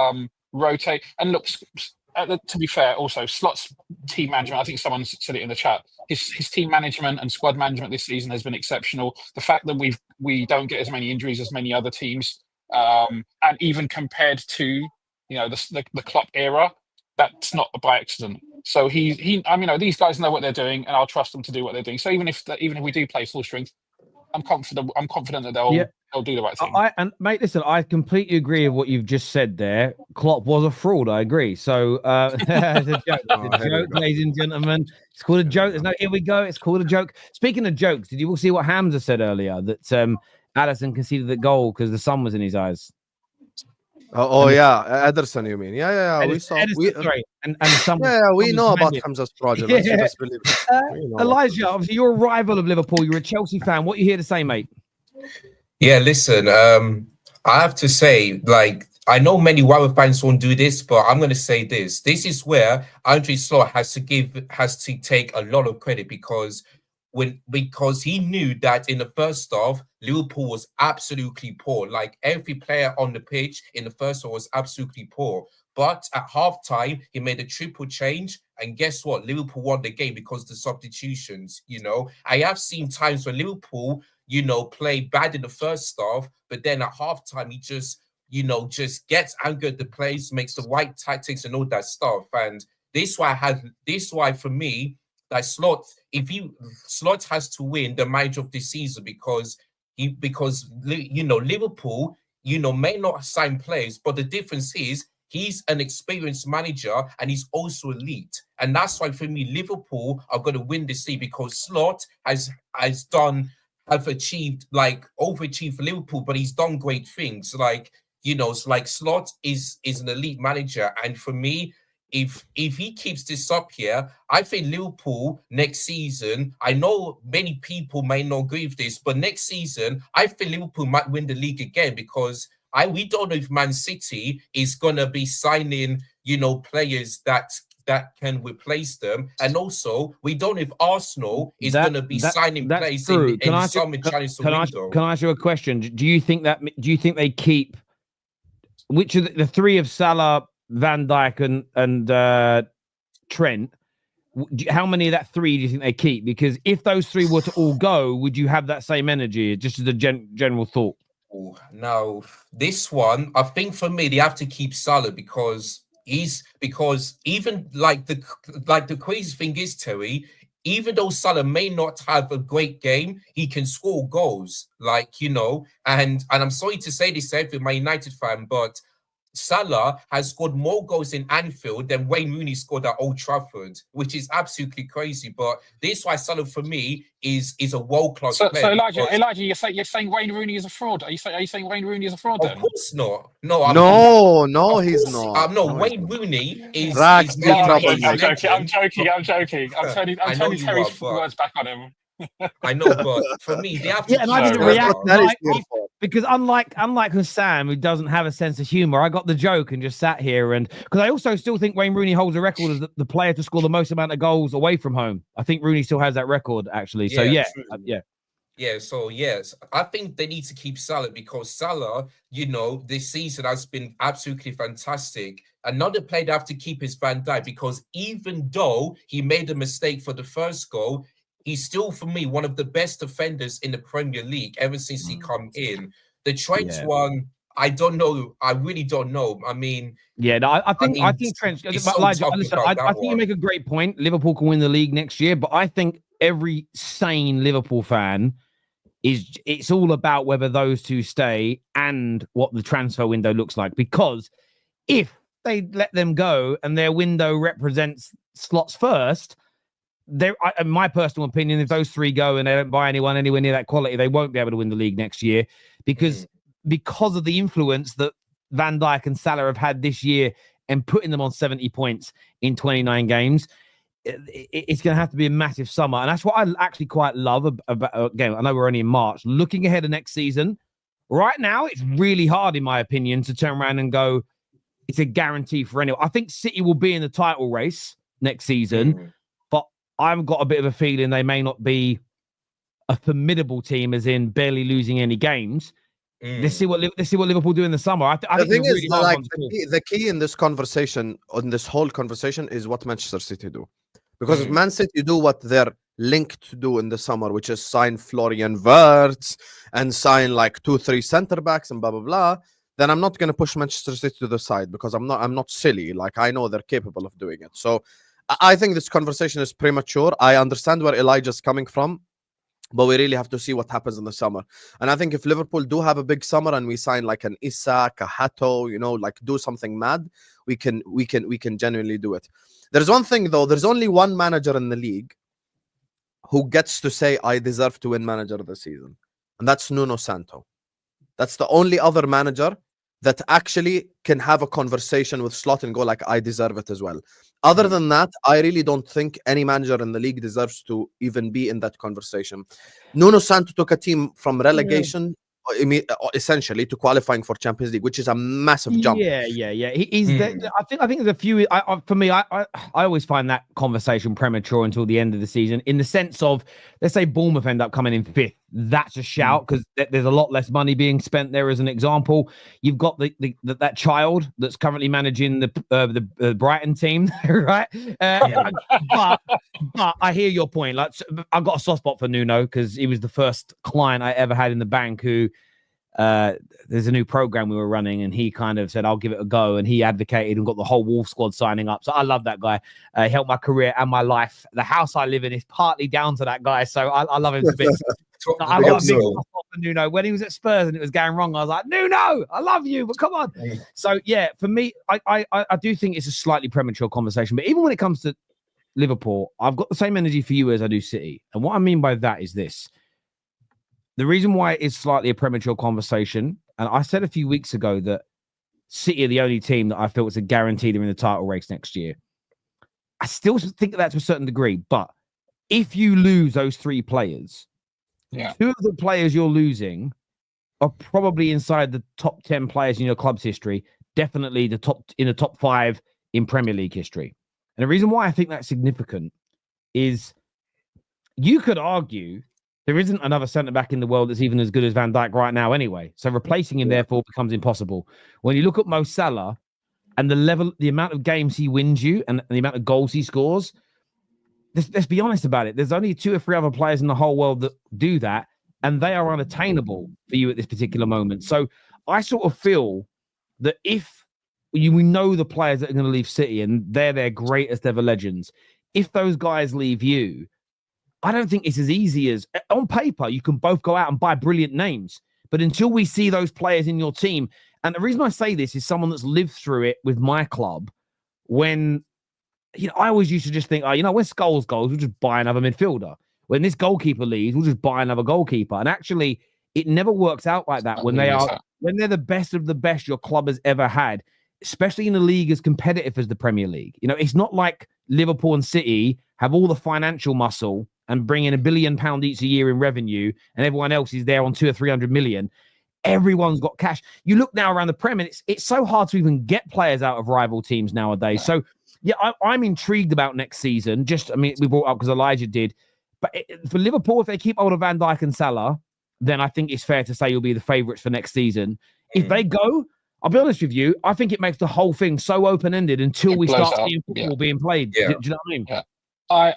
rotate. And look, to be fair, also, Slot's team management, I think someone said it in the chat, his team management and squad management this season has been exceptional. The fact that we don't get as many injuries as many other teams, and even compared to the Klopp era, that's not by accident. So these guys know what they're doing, and I'll trust them to do what they're doing. So even if we do play full strength, I'm confident that they'll do the right thing. Mate, listen, I completely agree with what you've just said there. Klopp was a fraud. I agree. So it's a joke. It's a joke, ladies and gentlemen. It's called a joke. There's no here we go. It's called a joke. Speaking of jokes, did you all see what Hamza said earlier? That Alisson conceded the goal because the sun was in his eyes. Yeah, Ederson, you mean? Yeah. We saw. Sorry, and we know about Hamza's fraudulence. Yeah. Just believe it. Elijah, obviously you're a rival of Liverpool. You're a Chelsea fan. What are you here to say, mate? Yeah, listen. I have to say, I know many Warrior fans won't do this, but I'm going to say this. This is where Andre Slot has to take a lot of credit because he knew that in the first half, Liverpool was absolutely poor. Like every player on the pitch in the first half was absolutely poor. But at halftime, he made a triple change. And guess what? Liverpool won the game because of the substitutions. I have seen times when Liverpool, play bad in the first half, but then at halftime, he just gets angry at the players, makes the right tactics and all that stuff. And this is why for me, that Slot has to win the manager of this season because Liverpool, may not sign players, but the difference is he's an experienced manager and he's also elite. And that's why for me, Liverpool are going to win this league because Slot overachieved for Liverpool, but he's done great things. Slot is an elite manager. And for me, if he keeps this up here, I think Liverpool next season, I know many people may not agree with this, but next season, I think Liverpool might win the league again because we don't know if Man City is going to be signing, players that can replace them. And also, we don't know if Arsenal is going to be signing players in the summer transfer window. Can I ask you a question? Do you think they keep, which of the three of Salah, Van Dijk and Trent, how many of that three do you think they keep? Because if those three were to all go, would you have that same energy? Just as a general thought. No, this one, I think for me, they have to keep Salah because even the crazy thing is, Terry, even though Salah may not have a great game, he can score goals, and I'm sorry to say this to every Man United fan, but Salah has scored more goals in Anfield than Wayne Rooney scored at Old Trafford, which is absolutely crazy. But this is why Salah, for me, is a world-class player. So Elijah, you're saying Wayne Rooney is a fraud? Are you saying Wayne Rooney is a fraud? Of course not. No, he's not. Wayne Rooney is. I'm joking. I'm turning Terry's words back on him. I know, but for me, they have to. Yeah, and I didn't react because unlike Hassan, who doesn't have a sense of humor, I got the joke and just sat here. And because I also still think Wayne Rooney holds a record as the player to score the most amount of goals away from home. I think Rooney still has that record, actually. So yeah. So yes, I think they need to keep Salah because Salah, this season has been absolutely fantastic. Another player they have to keep is Van Dijk, because even though he made a mistake for the first goal, he's still, for me, one of the best defenders in the Premier League ever since he come in. The Trent one, I don't know. I really don't know. I mean, yeah, no, I think Trent. it's But so Elijah, tough listen, about that I think you one. make a great point. Liverpool can win the league next year, but I think every sane Liverpool fan it's all about whether those two stay and what the transfer window looks like. Because if they let them go and their window represents slots first, in my personal opinion, if those three go and they don't buy anyone anywhere near that quality, they won't be able to win the league next year because of the influence that Van Dijk and Salah have had this year and putting them on 70 points in 29 games. It's going to have to be a massive summer. And that's what I actually quite love about, again, I know we're only in March, looking ahead of next season. Right now, it's really hard, in my opinion, to turn around and go, it's a guarantee for anyone. I think City will be in the title race next season, but I've got a bit of a feeling they may not be a formidable team, as in barely losing any games. Let's see what Liverpool do in the summer. I think the thing is, really like, the key in this conversation, on this whole conversation, is what Manchester City do. Because if Man City do what they're linked to do in the summer, which is sign Florian Wirtz and sign like 2-3 center backs and blah blah blah, then I'm not going to push Manchester City to the side, because I'm not silly. Like, I know they're capable of doing it. So I think this conversation is premature. I understand where Elijah's coming from, but we really have to see what happens in the summer. And I think if Liverpool do have a big summer and we sign like an Isak, a Hato, like do something mad, we can genuinely do it. There's one thing though, there's only one manager in the league who gets to say, I deserve to win manager of the season. And that's Nuno Santo. That's the only other manager that actually can have a conversation with Slot and go like, I deserve it as well. Other than that, I really don't think any manager in the league deserves to even be in that conversation. Nuno Santo took a team from relegation essentially to qualifying for Champions League, which is a massive jump. Yeah. He's I think there's a few. For me, I always find that conversation premature until the end of the season. In the sense of, let's say Bournemouth end up coming in 5th, that's a shout because there's a lot less money being spent there. As an example, you've got that child that's currently managing the Brighton team, right? But I hear your point. Like, I've got a soft spot for Nuno because he was the first client I ever had in the bank who. There's a new program we were running and he kind of said, I'll give it a go. And he advocated and got the whole Wolf squad signing up. So I love that guy. He helped my career and my life. The house I live in is partly down to that guy. So I love him to bits. I got a big spot for Nuno. When he was at Spurs and it was going wrong, I was like, Nuno, I love you, but come on. So yeah, for me, I do think it's a slightly premature conversation. But even when it comes to Liverpool, I've got the same energy for you as I do City. And what I mean by that is this. The reason why it's slightly a premature conversation, and I said a few weeks ago that City are the only team that I feel is a guarantee they're in the title race next year. I still think that to a certain degree, but if you lose those 3 players, 2 of the players you're losing are probably inside the top 10 players in your club's history, definitely in the top 5 in Premier League history. And the reason why I think that's significant is you could argue there isn't another centre-back in the world that's even as good as Van Dijk right now anyway. So replacing him, therefore, becomes impossible. When you look at Mo Salah and the amount of games he wins you and the amount of goals he scores, let's be honest about it. There's only 2 or 3 other players in the whole world that do that, and they are unattainable for you at this particular moment. So I sort of feel that if we know the players that are going to leave City and they're their greatest ever legends, if those guys leave you, I don't think it's as easy as on paper. You can both go out and buy brilliant names, but until we see those players in your team, and the reason I say this is someone that's lived through it with my club. When I always used to just think, when Scholes goes, we'll just buy another midfielder. When this goalkeeper leaves, we'll just buy another goalkeeper. And actually, it never works out like that when they're the best of the best your club has ever had, especially in a league as competitive as the Premier League. It's not like Liverpool and City have all the financial muscle and bring in £1 billion each a year in revenue, and everyone else is there on 200 or 300 million. Everyone's got cash. You look now around the Prem, and it's so hard to even get players out of rival teams nowadays. So, yeah, I'm intrigued about next season. We brought up because Elijah did. But for Liverpool, if they keep hold of Van Dijk and Salah, then I think it's fair to say you'll be the favourites for next season. If they go, I'll be honest with you. I think it makes the whole thing so open-ended until It we blows start up. seeing football Yeah. being played. Yeah. Do you know what I mean? Yeah.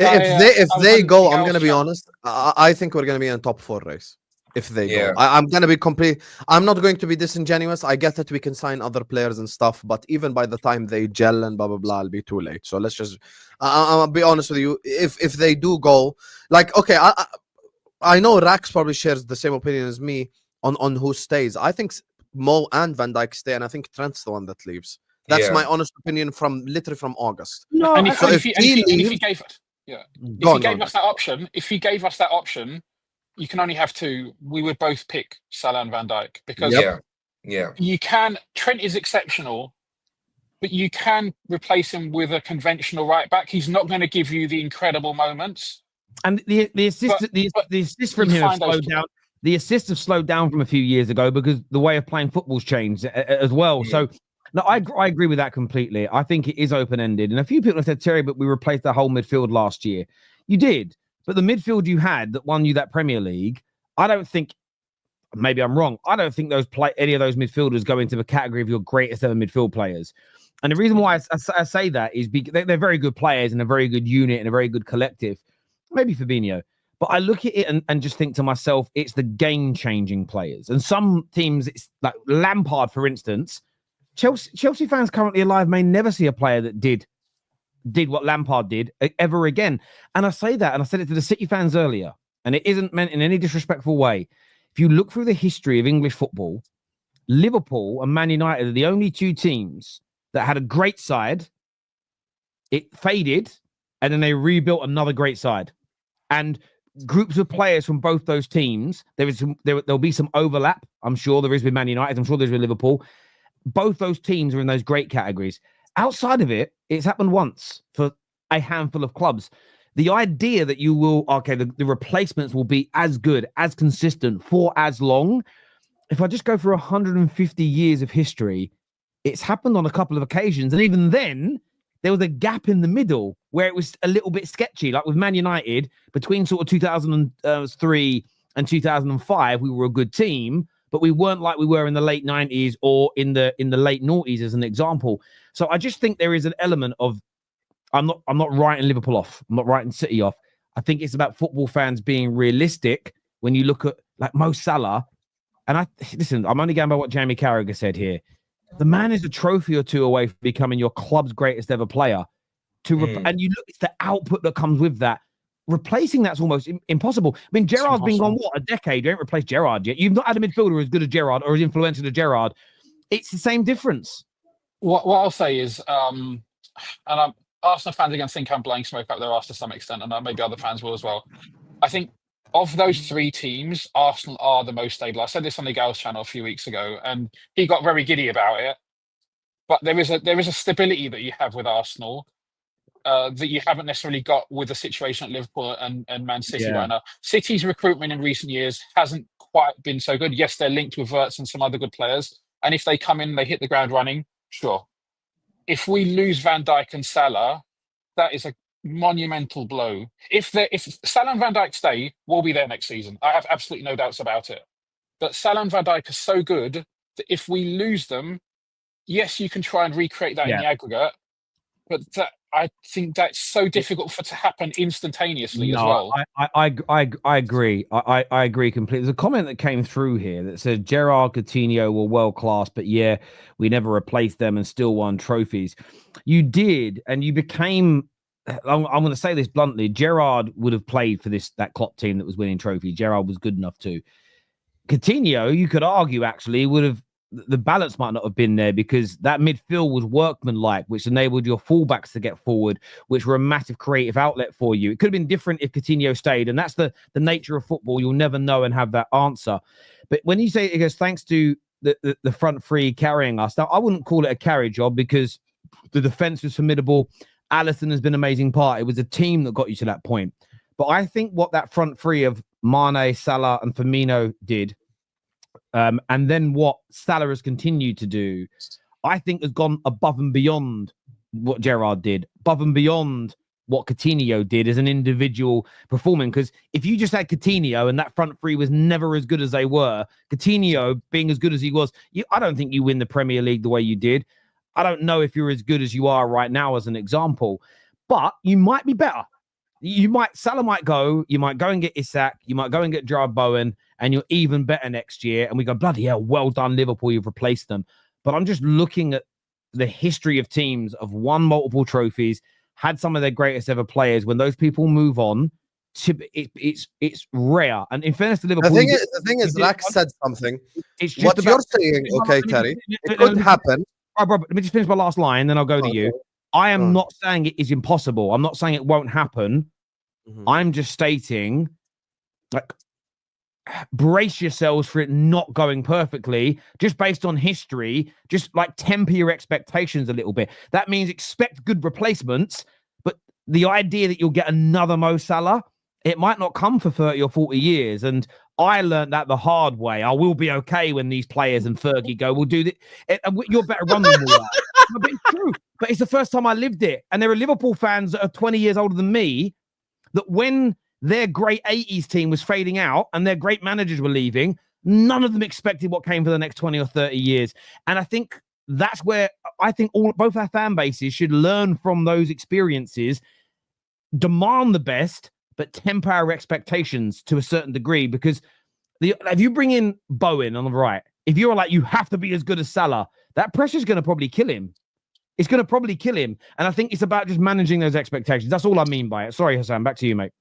If they go, I'm gonna be honest. honest. I think we're gonna be in a top 4 race. If they Yeah. go, I'm gonna be complete. I'm not going to be disingenuous. I get that we can sign other players and stuff, but even by the time they gel and blah blah blah, it'll be too late. So let's just. I'll be honest with you. If they do go, like okay, I know Rax probably shares the same opinion as me on who stays. I think Mo and Van Dijk stay, and I think Trent's the one that leaves. That's my honest opinion from literally from August. No, And if, So and if if he leaves, gave us, go if he on, gave us that option, you can only have 2. We would both pick Salah and Van Dijk because you can. Trent is exceptional, but you can replace him with a conventional right back. He's not going to give you the incredible moments. And the assist from him have slowed down. The assists have slowed down from a few years ago because the way of playing football's changed as well. So, no, I agree with that completely. I think it is open-ended. And a few people have said, Terry, but we replaced the whole midfield last year. You did. But the midfield you had that won you that Premier League, I don't think, maybe I'm wrong, I don't think any of those midfielders go into the category of your greatest ever midfield players. And the reason why I say that is because they're very good players and a very good unit and a very good collective. Maybe Fabinho. But I look at it and just think to myself, it's the game-changing players. And some teams, it's like Lampard, for instance. Chelsea fans currently alive may never see a player that did what Lampard did ever again. And I say that, and I said it to the City fans earlier, and it isn't meant in any disrespectful way. If you look through the history of English football, Liverpool and Man United are the only 2 teams that had a great side, it faded, and then they rebuilt another great side. And groups of players from both those teams, there'll be some overlap. I'm sure there is with Man United. I'm sure there's with Liverpool. Both those teams are in those great categories. Outside of it, it's happened once for a handful of clubs. The idea that you will, the replacements will be as good, as consistent for as long. If I just go for 150 years of history, it's happened on a couple of occasions. And even then, there was a gap in the middle where it was a little bit sketchy. Like with Man United, between sort of 2003 and 2005, we were a good team, but we weren't like we were in the late 90s or in the late noughties, as an example. So I just think there is an element of I'm not writing Liverpool off. I'm not writing City off. I think it's about football fans being realistic when you look at like Mo Salah. And I'm only going by what Jamie Carragher said here. The man is a trophy or 2 away from becoming your club's greatest ever player. And you look, it's the output that comes with that. Replacing that's almost impossible. I mean, Gerrard's been gone, a decade? You ain't replaced Gerrard yet. You've not had a midfielder as good as Gerrard or as influential as Gerrard. It's the same difference. What I'll say is, and Arsenal fans are going to think I'm blowing smoke up their arse to some extent, and maybe other fans will as well. I think of those 3 teams, Arsenal are the most stable. I said this on the Gals channel a few weeks ago, and he got very giddy about it. But there is a stability that you have with Arsenal that you haven't necessarily got with the situation at Liverpool and Man City right now. City's recruitment in recent years hasn't quite been so good. Yes, they're linked with Wirtz and some other good players, and if they come in, they hit the ground running. Sure. If we lose Van Dijk and Salah, that is a monumental blow. If Salah and Van Dijk stay, we'll be there next season. I have absolutely no doubts about it. But Salah and Van Dijk are so good that if we lose them, yes, you can try and recreate that in the aggregate, but I think that's so difficult to happen instantaneously as well. I agree. I agree completely. There's a comment that came through here that said Gerrard, Coutinho were world class, but we never replaced them and still won trophies. You did, and you became. I'm going to say this bluntly. Gerrard would have played for that Klopp team that was winning trophies. Gerrard was good enough to. Coutinho, you could argue, actually would have. The balance might not have been there because that midfield was workmanlike, which enabled your fullbacks to get forward, which were a massive creative outlet for you. It could have been different if Coutinho stayed, and that's the nature of football. You'll never know and have that answer. But when you say it goes thanks to the front 3 carrying us, now I wouldn't call it a carry job because the defense was formidable. Alisson has been an amazing part. It was a team that got you to that point. But I think what that front 3 of Mane, Salah, and Firmino did. And then what Salah has continued to do, I think has gone above and beyond what Gerrard did, above and beyond what Coutinho did as an individual performing. Because if you just had Coutinho and that front three was never as good as they were, Coutinho being as good as he was, I don't think you win the Premier League the way you did. I don't know if you're as good as you are right now, as an example, but you might be better. Salah might go, you might go and get Isak, you might go and get Jarrod Bowen, and you're even better next year. And we go, bloody hell, well done, Liverpool, you've replaced them. But I'm just looking at the history of teams of won multiple trophies, had some of their greatest ever players. When those people move on, it's rare. And in fairness to Liverpool, the thing is, Rax said something. It's just what you're saying, okay, Terry, it could happen. Oh, bro, let me just finish my last line, then I'll go to you. I am not saying it is impossible. I'm not saying it won't happen. I'm just stating, like, brace yourselves for it not going perfectly, just based on history. Just like temper your expectations a little bit. That means expect good replacements, but the idea that you'll get another Mo Salah, it might not come for 30 or 40 years. And I learned that the hard way. I will be okay when these players and Fergie go, we'll do this. You're better run than all that. But it's true. But it's the first time I lived it. And there are Liverpool fans that are 20 years older than me that when their great 80s team was fading out and their great managers were leaving, none of them expected what came for the next 20 or 30 years. And I think that's where I think both our fan bases should learn from those experiences, demand the best, but temper our expectations to a certain degree. Because if you bring in Bowen on the right, if you're like, you have to be as good as Salah, that pressure is going to probably kill him. It's going to probably kill him. And I think it's about just managing those expectations. That's all I mean by it. Sorry, Hassan, back to you, mate.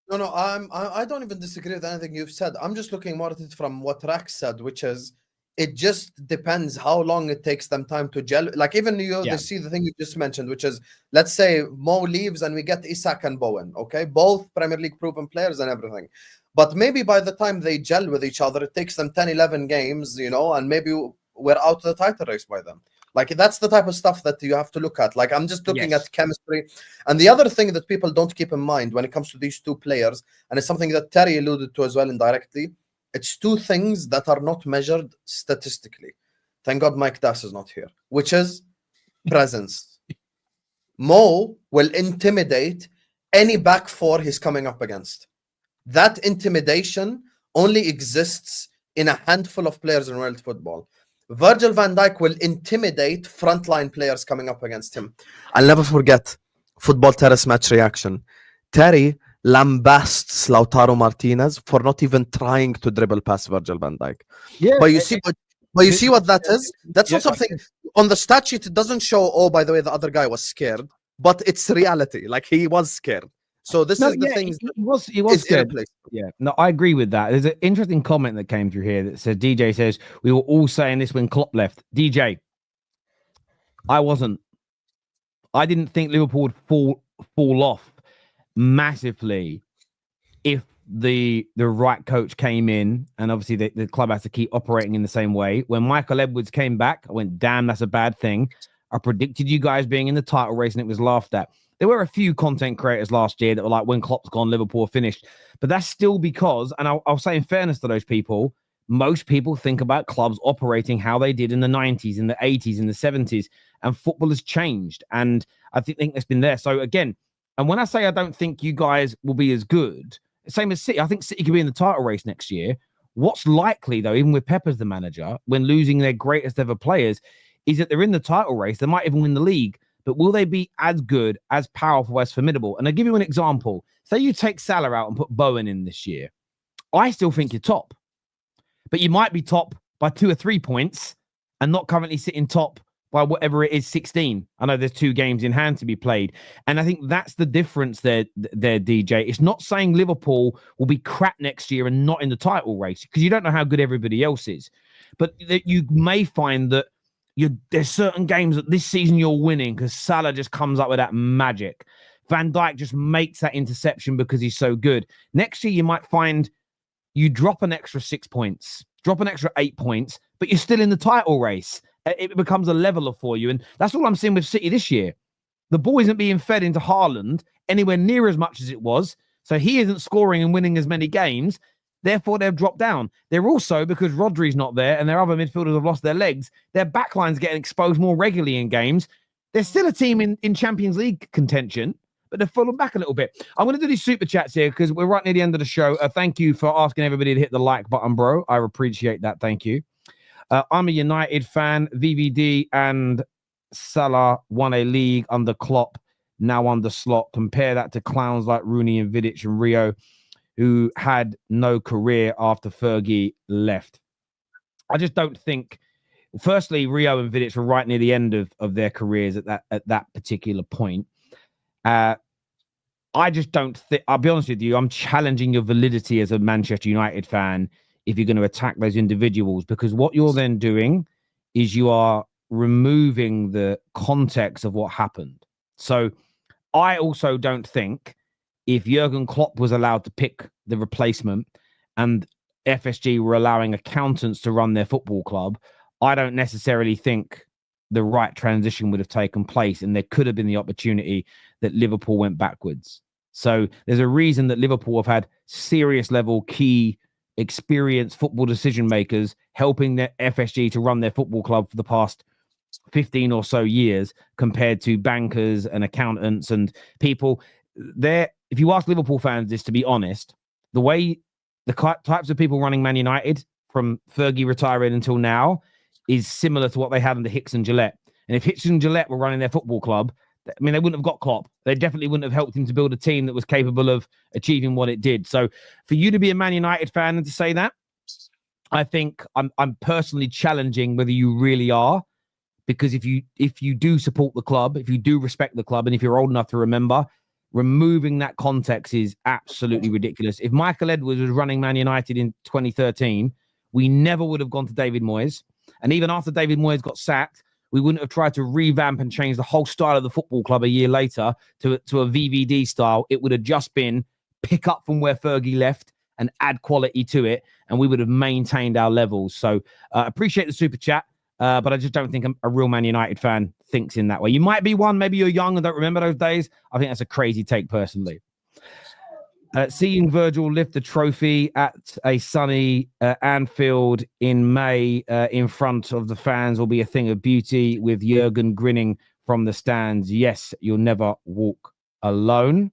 No, I don't even disagree with anything you've said. I'm just looking more at it from what Rax said, which is it just depends how long it takes them time to gel. Like even they see the thing you just mentioned, which is, let's say Mo leaves and we get Isak and Bowen, okay? Both Premier League proven players and everything. But maybe by the time they gel with each other, it takes them 10, 11 games, and maybe we're out of the title race by then. Like, that's the type of stuff that you have to look at. Like, I'm just looking at chemistry. And the other thing that people don't keep in mind when it comes to these two players, and it's something that Terry alluded to as well indirectly, it's two things that are not measured statistically. Thank God Mike Das is not here, which is presence. Mo will intimidate any back four he's coming up against. That intimidation only exists in a handful of players in world football. Virgil van Dijk will intimidate frontline players coming up against him. I'll never forget Football Terrace match reaction. Terry lambasts Lautaro Martinez for not even trying to dribble past Virgil van Dijk. Yeah, but you see what that is? That's not something on the stat sheet. It doesn't show, oh, by the way, the other guy was scared, but it's reality. Like, he was scared. So this is the thing. He was scared. Yeah, no, I agree with that. There's an interesting comment that came through here that said, DJ says, we were all saying this when Klopp left. DJ, I wasn't. I didn't think Liverpool would fall off massively if the right coach came in, and obviously the club has to keep operating in the same way. When Michael Edwards came back, I went, damn, that's a bad thing. I predicted you guys being in the title race and it was laughed at. There were a few content creators last year that were like, when Klopp's gone, Liverpool are finished. But that's still because, and I'll say in fairness to those people, most people think about clubs operating how they did in the 90s, in the 80s, in the 70s, and football has changed. And I think it's been there. So again, and when I say I don't think you guys will be as good, same as City, I think City could be in the title race next year. What's likely, though, even with Pep as the manager, when losing their greatest ever players, is that they're in the title race. They might even win the league. But will they be as good, as powerful, as formidable? And I'll give you an example. Say you take Salah out and put Bowen in this year. I still think you're top. But you might be top by 2 or 3 points and not currently sitting top by whatever it is, 16. I know there's 2 games in hand to be played. And I think that's the difference there, DJ. It's not saying Liverpool will be crap next year and not in the title race, because you don't know how good everybody else is. But that you may find that there's certain games that this season you're winning because Salah just comes up with that magic. Van Dijk just makes that interception because he's so good. Next year, you might find you drop an extra 6 points, drop an extra 8 points, but you're still in the title race. It becomes a leveler for you. And that's all I'm seeing with City this year. The ball isn't being fed into Haaland anywhere near as much as it was. So he isn't scoring and winning as many games. Therefore, they've dropped down. They're also, because Rodri's not there and their other midfielders have lost their legs, their backline's getting exposed more regularly in games. They're still a team in Champions League contention, but they've fallen back a little bit. I'm going to do these super chats here because we're right near the end of the show. Thank you for asking everybody to hit the like button, bro. I appreciate that. Thank you. I'm a United fan. VVD and Salah won a league under Klopp, now under Slot. Compare that to clowns like Rooney and Vidic and Rio, who had no career after Fergie left. I just don't think. Firstly, Rio and Vidic were right near the end of their careers at that particular point. I just don't think. I'll be honest with you. I'm challenging your validity as a Manchester United fan if you're going to attack those individuals, because what you're then doing is you are removing the context of what happened. So I also don't think if Jurgen Klopp was allowed to pick the replacement and FSG were allowing accountants to run their football club, I don't necessarily think the right transition would have taken place, and there could have been the opportunity that Liverpool went backwards. So there's a reason that Liverpool have had serious level key experienced football decision makers helping the FSG to run their football club for the past 15 or so years, compared to bankers and accountants and people there. If you ask Liverpool fans this, to be honest, the way the types of people running Man United from Fergie retiring until now is similar to what they had under Hicks and Gillette. And if Hicks and Gillette were running their football club, I mean, they wouldn't have got Klopp. They definitely wouldn't have helped him to build a team that was capable of achieving what it did. So for you to be a Man United fan and to say that, I think I'm personally challenging whether you really are, because if you do support the club, if you do respect the club, and if you're old enough to remember, removing that context is absolutely ridiculous. If Michael Edwards was running Man United in 2013, we never would have gone to David Moyes. And even after David Moyes got sacked, we wouldn't have tried to revamp and change the whole style of the football club a year later to a VVD style. It would have just been pick up from where Fergie left and add quality to it, and we would have maintained our levels. So appreciate the super chat, but I just don't think a real Man United fan thinks in that way. You might be one, maybe you're young and don't remember those days. I think that's a crazy take personally. Seeing Virgil lift the trophy at a sunny Anfield in May in front of the fans will be a thing of beauty, with Jurgen grinning from the stands. Yes, you'll never walk alone.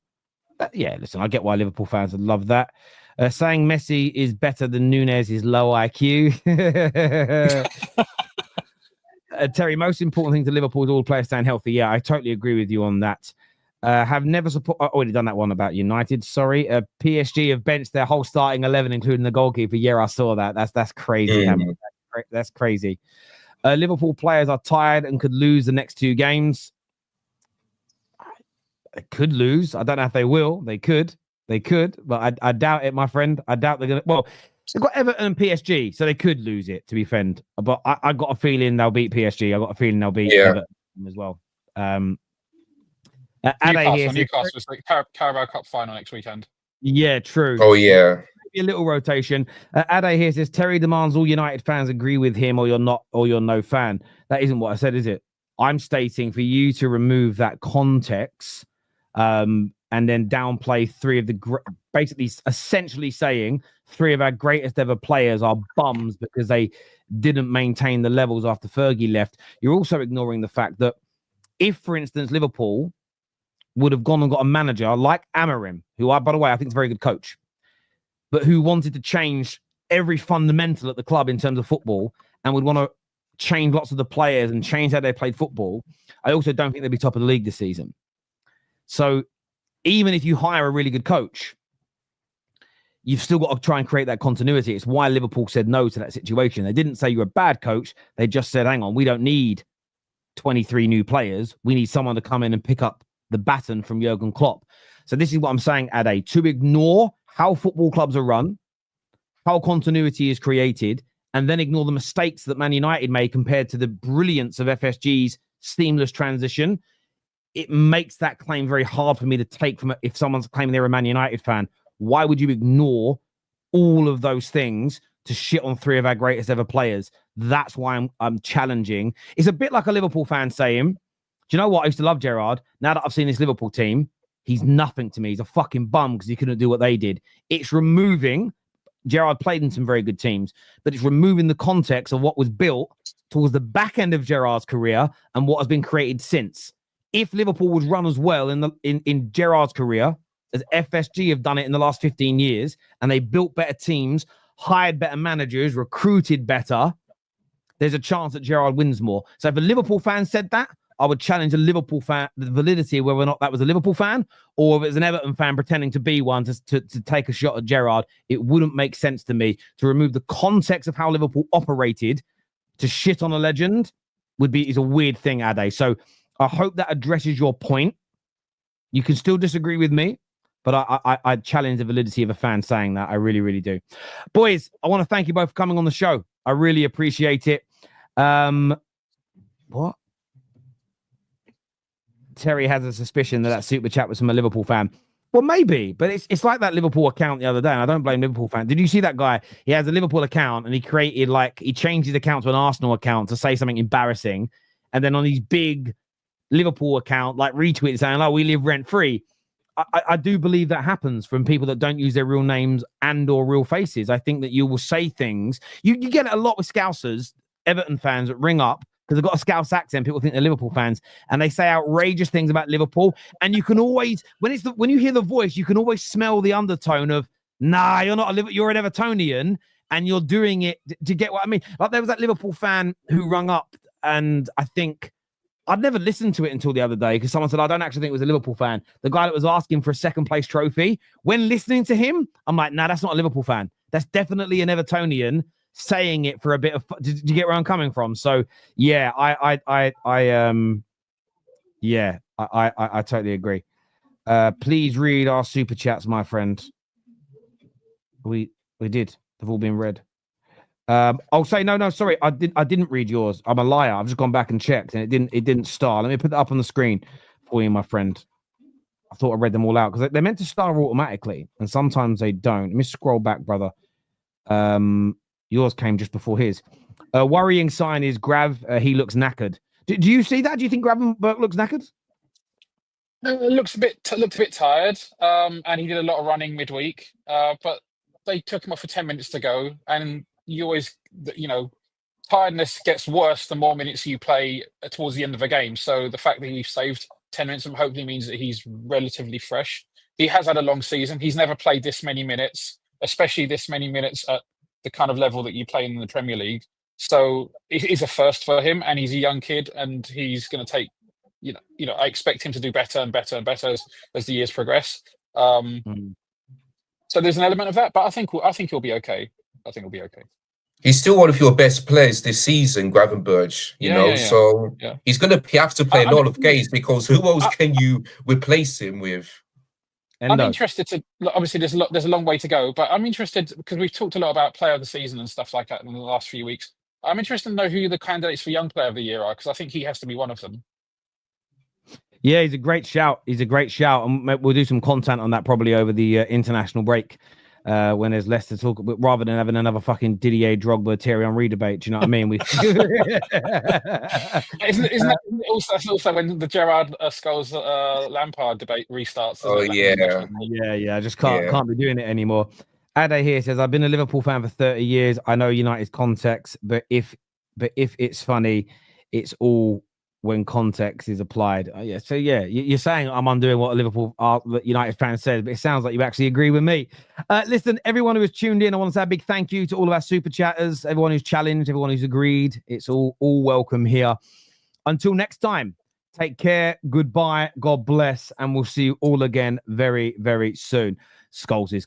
Yeah, listen, I get why Liverpool fans would love that. Saying Messi is better than Nunes is low IQ. Terry, most important thing to Liverpool is all players staying healthy. Yeah, I totally agree with you on that. Have never support. I've already done that one about United. Sorry. PSG have benched their whole starting 11, including the goalkeeper. Yeah, I saw that. That's crazy. That's crazy. Liverpool players are tired and could lose the next two games. They could lose. I don't know if they will. They could, but I doubt it, my friend. I doubt they're gonna. Well, they've got Everton and PSG, so they could lose it, to be fair. But I got a feeling they'll beat PSG. I got a feeling they'll beat Everton as well. Newcastle is like Carabao Cup final next weekend. Yeah, true. Oh, yeah. Maybe a little rotation. Ade here says Terry demands all United fans agree with him, or you're not, or you're no fan. That isn't what I said, is it? I'm stating for you to remove that context, and then downplay three of the basically essentially saying three of our greatest ever players are bums because they didn't maintain the levels after Fergie left. You're also ignoring the fact that if, for instance, Liverpool would have gone and got a manager like Amorim, who, by the way, I think is a very good coach, but who wanted to change every fundamental at the club in terms of football and would want to change lots of the players and change how they played football, I also don't think they'd be top of the league this season. So even if you hire a really good coach, you've still got to try and create that continuity. It's why Liverpool said no to that situation. They didn't say you're a bad coach. They just said, hang on, we don't need 23 new players. We need someone to come in and pick up the baton from Jurgen Klopp. So this is what I'm saying, Ade, to ignore how football clubs are run, how continuity is created, and then ignore the mistakes that Man United made compared to the brilliance of FSG's seamless transition. It makes that claim very hard for me to take from it. If someone's claiming they're a Man United fan, why would you ignore all of those things to shit on three of our greatest ever players? That's why I'm challenging. It's a bit like a Liverpool fan saying, do you know what? I used to love Gerrard. Now that I've seen this Liverpool team, he's nothing to me. He's a fucking bum because he couldn't do what they did. It's removing. Gerrard played in some very good teams, but it's removing the context of what was built towards the back end of Gerrard's career and what has been created since. if Liverpool was run as well in Gerrard's career as FSG have done it in the last 15 years, and they built better teams, hired better managers, recruited better, there's a chance that Gerrard wins more. So if a Liverpool fan said that, I would challenge a Liverpool fan, the validity of whether or not that was a Liverpool fan, or if it's an Everton fan pretending to be one to take a shot at Gerrard. It wouldn't make sense to me to remove the context of how Liverpool operated to shit on a legend is a weird thing, Ade. So I hope that addresses your point. You can still disagree with me, but I challenge the validity of a fan saying that. I really, really do. Boys, I want to thank you both for coming on the show. I really appreciate it. What? Terry has a suspicion that super chat was from a Liverpool fan. Well, maybe, but it's like that Liverpool account the other day, and I don't blame Liverpool fans. Did you see that guy? He has a Liverpool account, and he changed his account to an Arsenal account to say something embarrassing, and then on his big Liverpool account, retweet saying, "Oh, we live rent free." I do believe that happens from people that don't use their real names and or real faces. I think that you will say things. You get it a lot with Scousers, Everton fans that ring up because they've got a Scouse accent. People think they're Liverpool fans, and they say outrageous things about Liverpool. And you can always, when you hear the voice, you can always smell the undertone of, "Nah, you're not you're an Evertonian, and you're doing it." Do you get what I mean? Like there was that Liverpool fan who rung up, and I think I'd never listened to it until the other day because someone said, "I don't actually think it was a Liverpool fan." The guy that was asking for a second place trophy. When listening to him, I'm like, "Nah, that's not a Liverpool fan. That's definitely an Evertonian saying it for a bit of." Did you get where I'm coming from? So yeah, I totally agree. Please read our super chats, my friend. We did. They've all been read. I'll say no, sorry. I didn't read yours. I'm a liar. I've just gone back and checked, and it didn't star. Let me put that up on the screen for you, my friend. I thought I read them all out because they're meant to star automatically, and sometimes they don't. Let me scroll back, brother. Yours came just before his. Worrying sign is Grav. He looks knackered. Do you see that? Do you think Gravenberch looks knackered? Looked a bit tired. And he did a lot of running midweek. But they took him off for 10 minutes to go, and you always, tiredness gets worse the more minutes you play towards the end of a game. So the fact that he saved 10 minutes hopefully means that he's relatively fresh. He has had a long season. He's never played this many minutes, especially this many minutes at the kind of level that you play in the Premier League. So it is a first for him, and he's a young kid, and he's going to take, I expect him to do better and better and better as the years progress. So there's an element of that, but I think he'll be okay. He's still one of your best players this season, Gravenberch, so he's going to have to play a lot of games because who else can you replace him with? I'm interested to, obviously there's a long way to go, but I'm interested because we've talked a lot about player of the season and stuff like that in the last few weeks. I'm interested to know who the candidates for young player of the year are, because I think he has to be one of them. Yeah, he's a great shout. And we'll do some content on that probably over the international break. When there's less to talk about, rather than having another fucking Didier Drogba, Thierry Henry debate. Do you know what I mean? Isn't that also when the Gerrard Scholes Lampard debate restarts? Oh yeah. I just can't be doing it anymore. Ade here says, "I've been a Liverpool fan for 30 years. I know United's context, but if it's funny, it's all when context is applied." So you're saying I'm undoing what a Liverpool United fan said, but it sounds like you actually agree with me. Listen, everyone who has tuned in, I want to say a big thank you to all of our super chatters, everyone who's challenged, everyone who's agreed. It's all welcome here. Until next time, take care, goodbye, God bless, and we'll see you all again very, very soon. Scholes is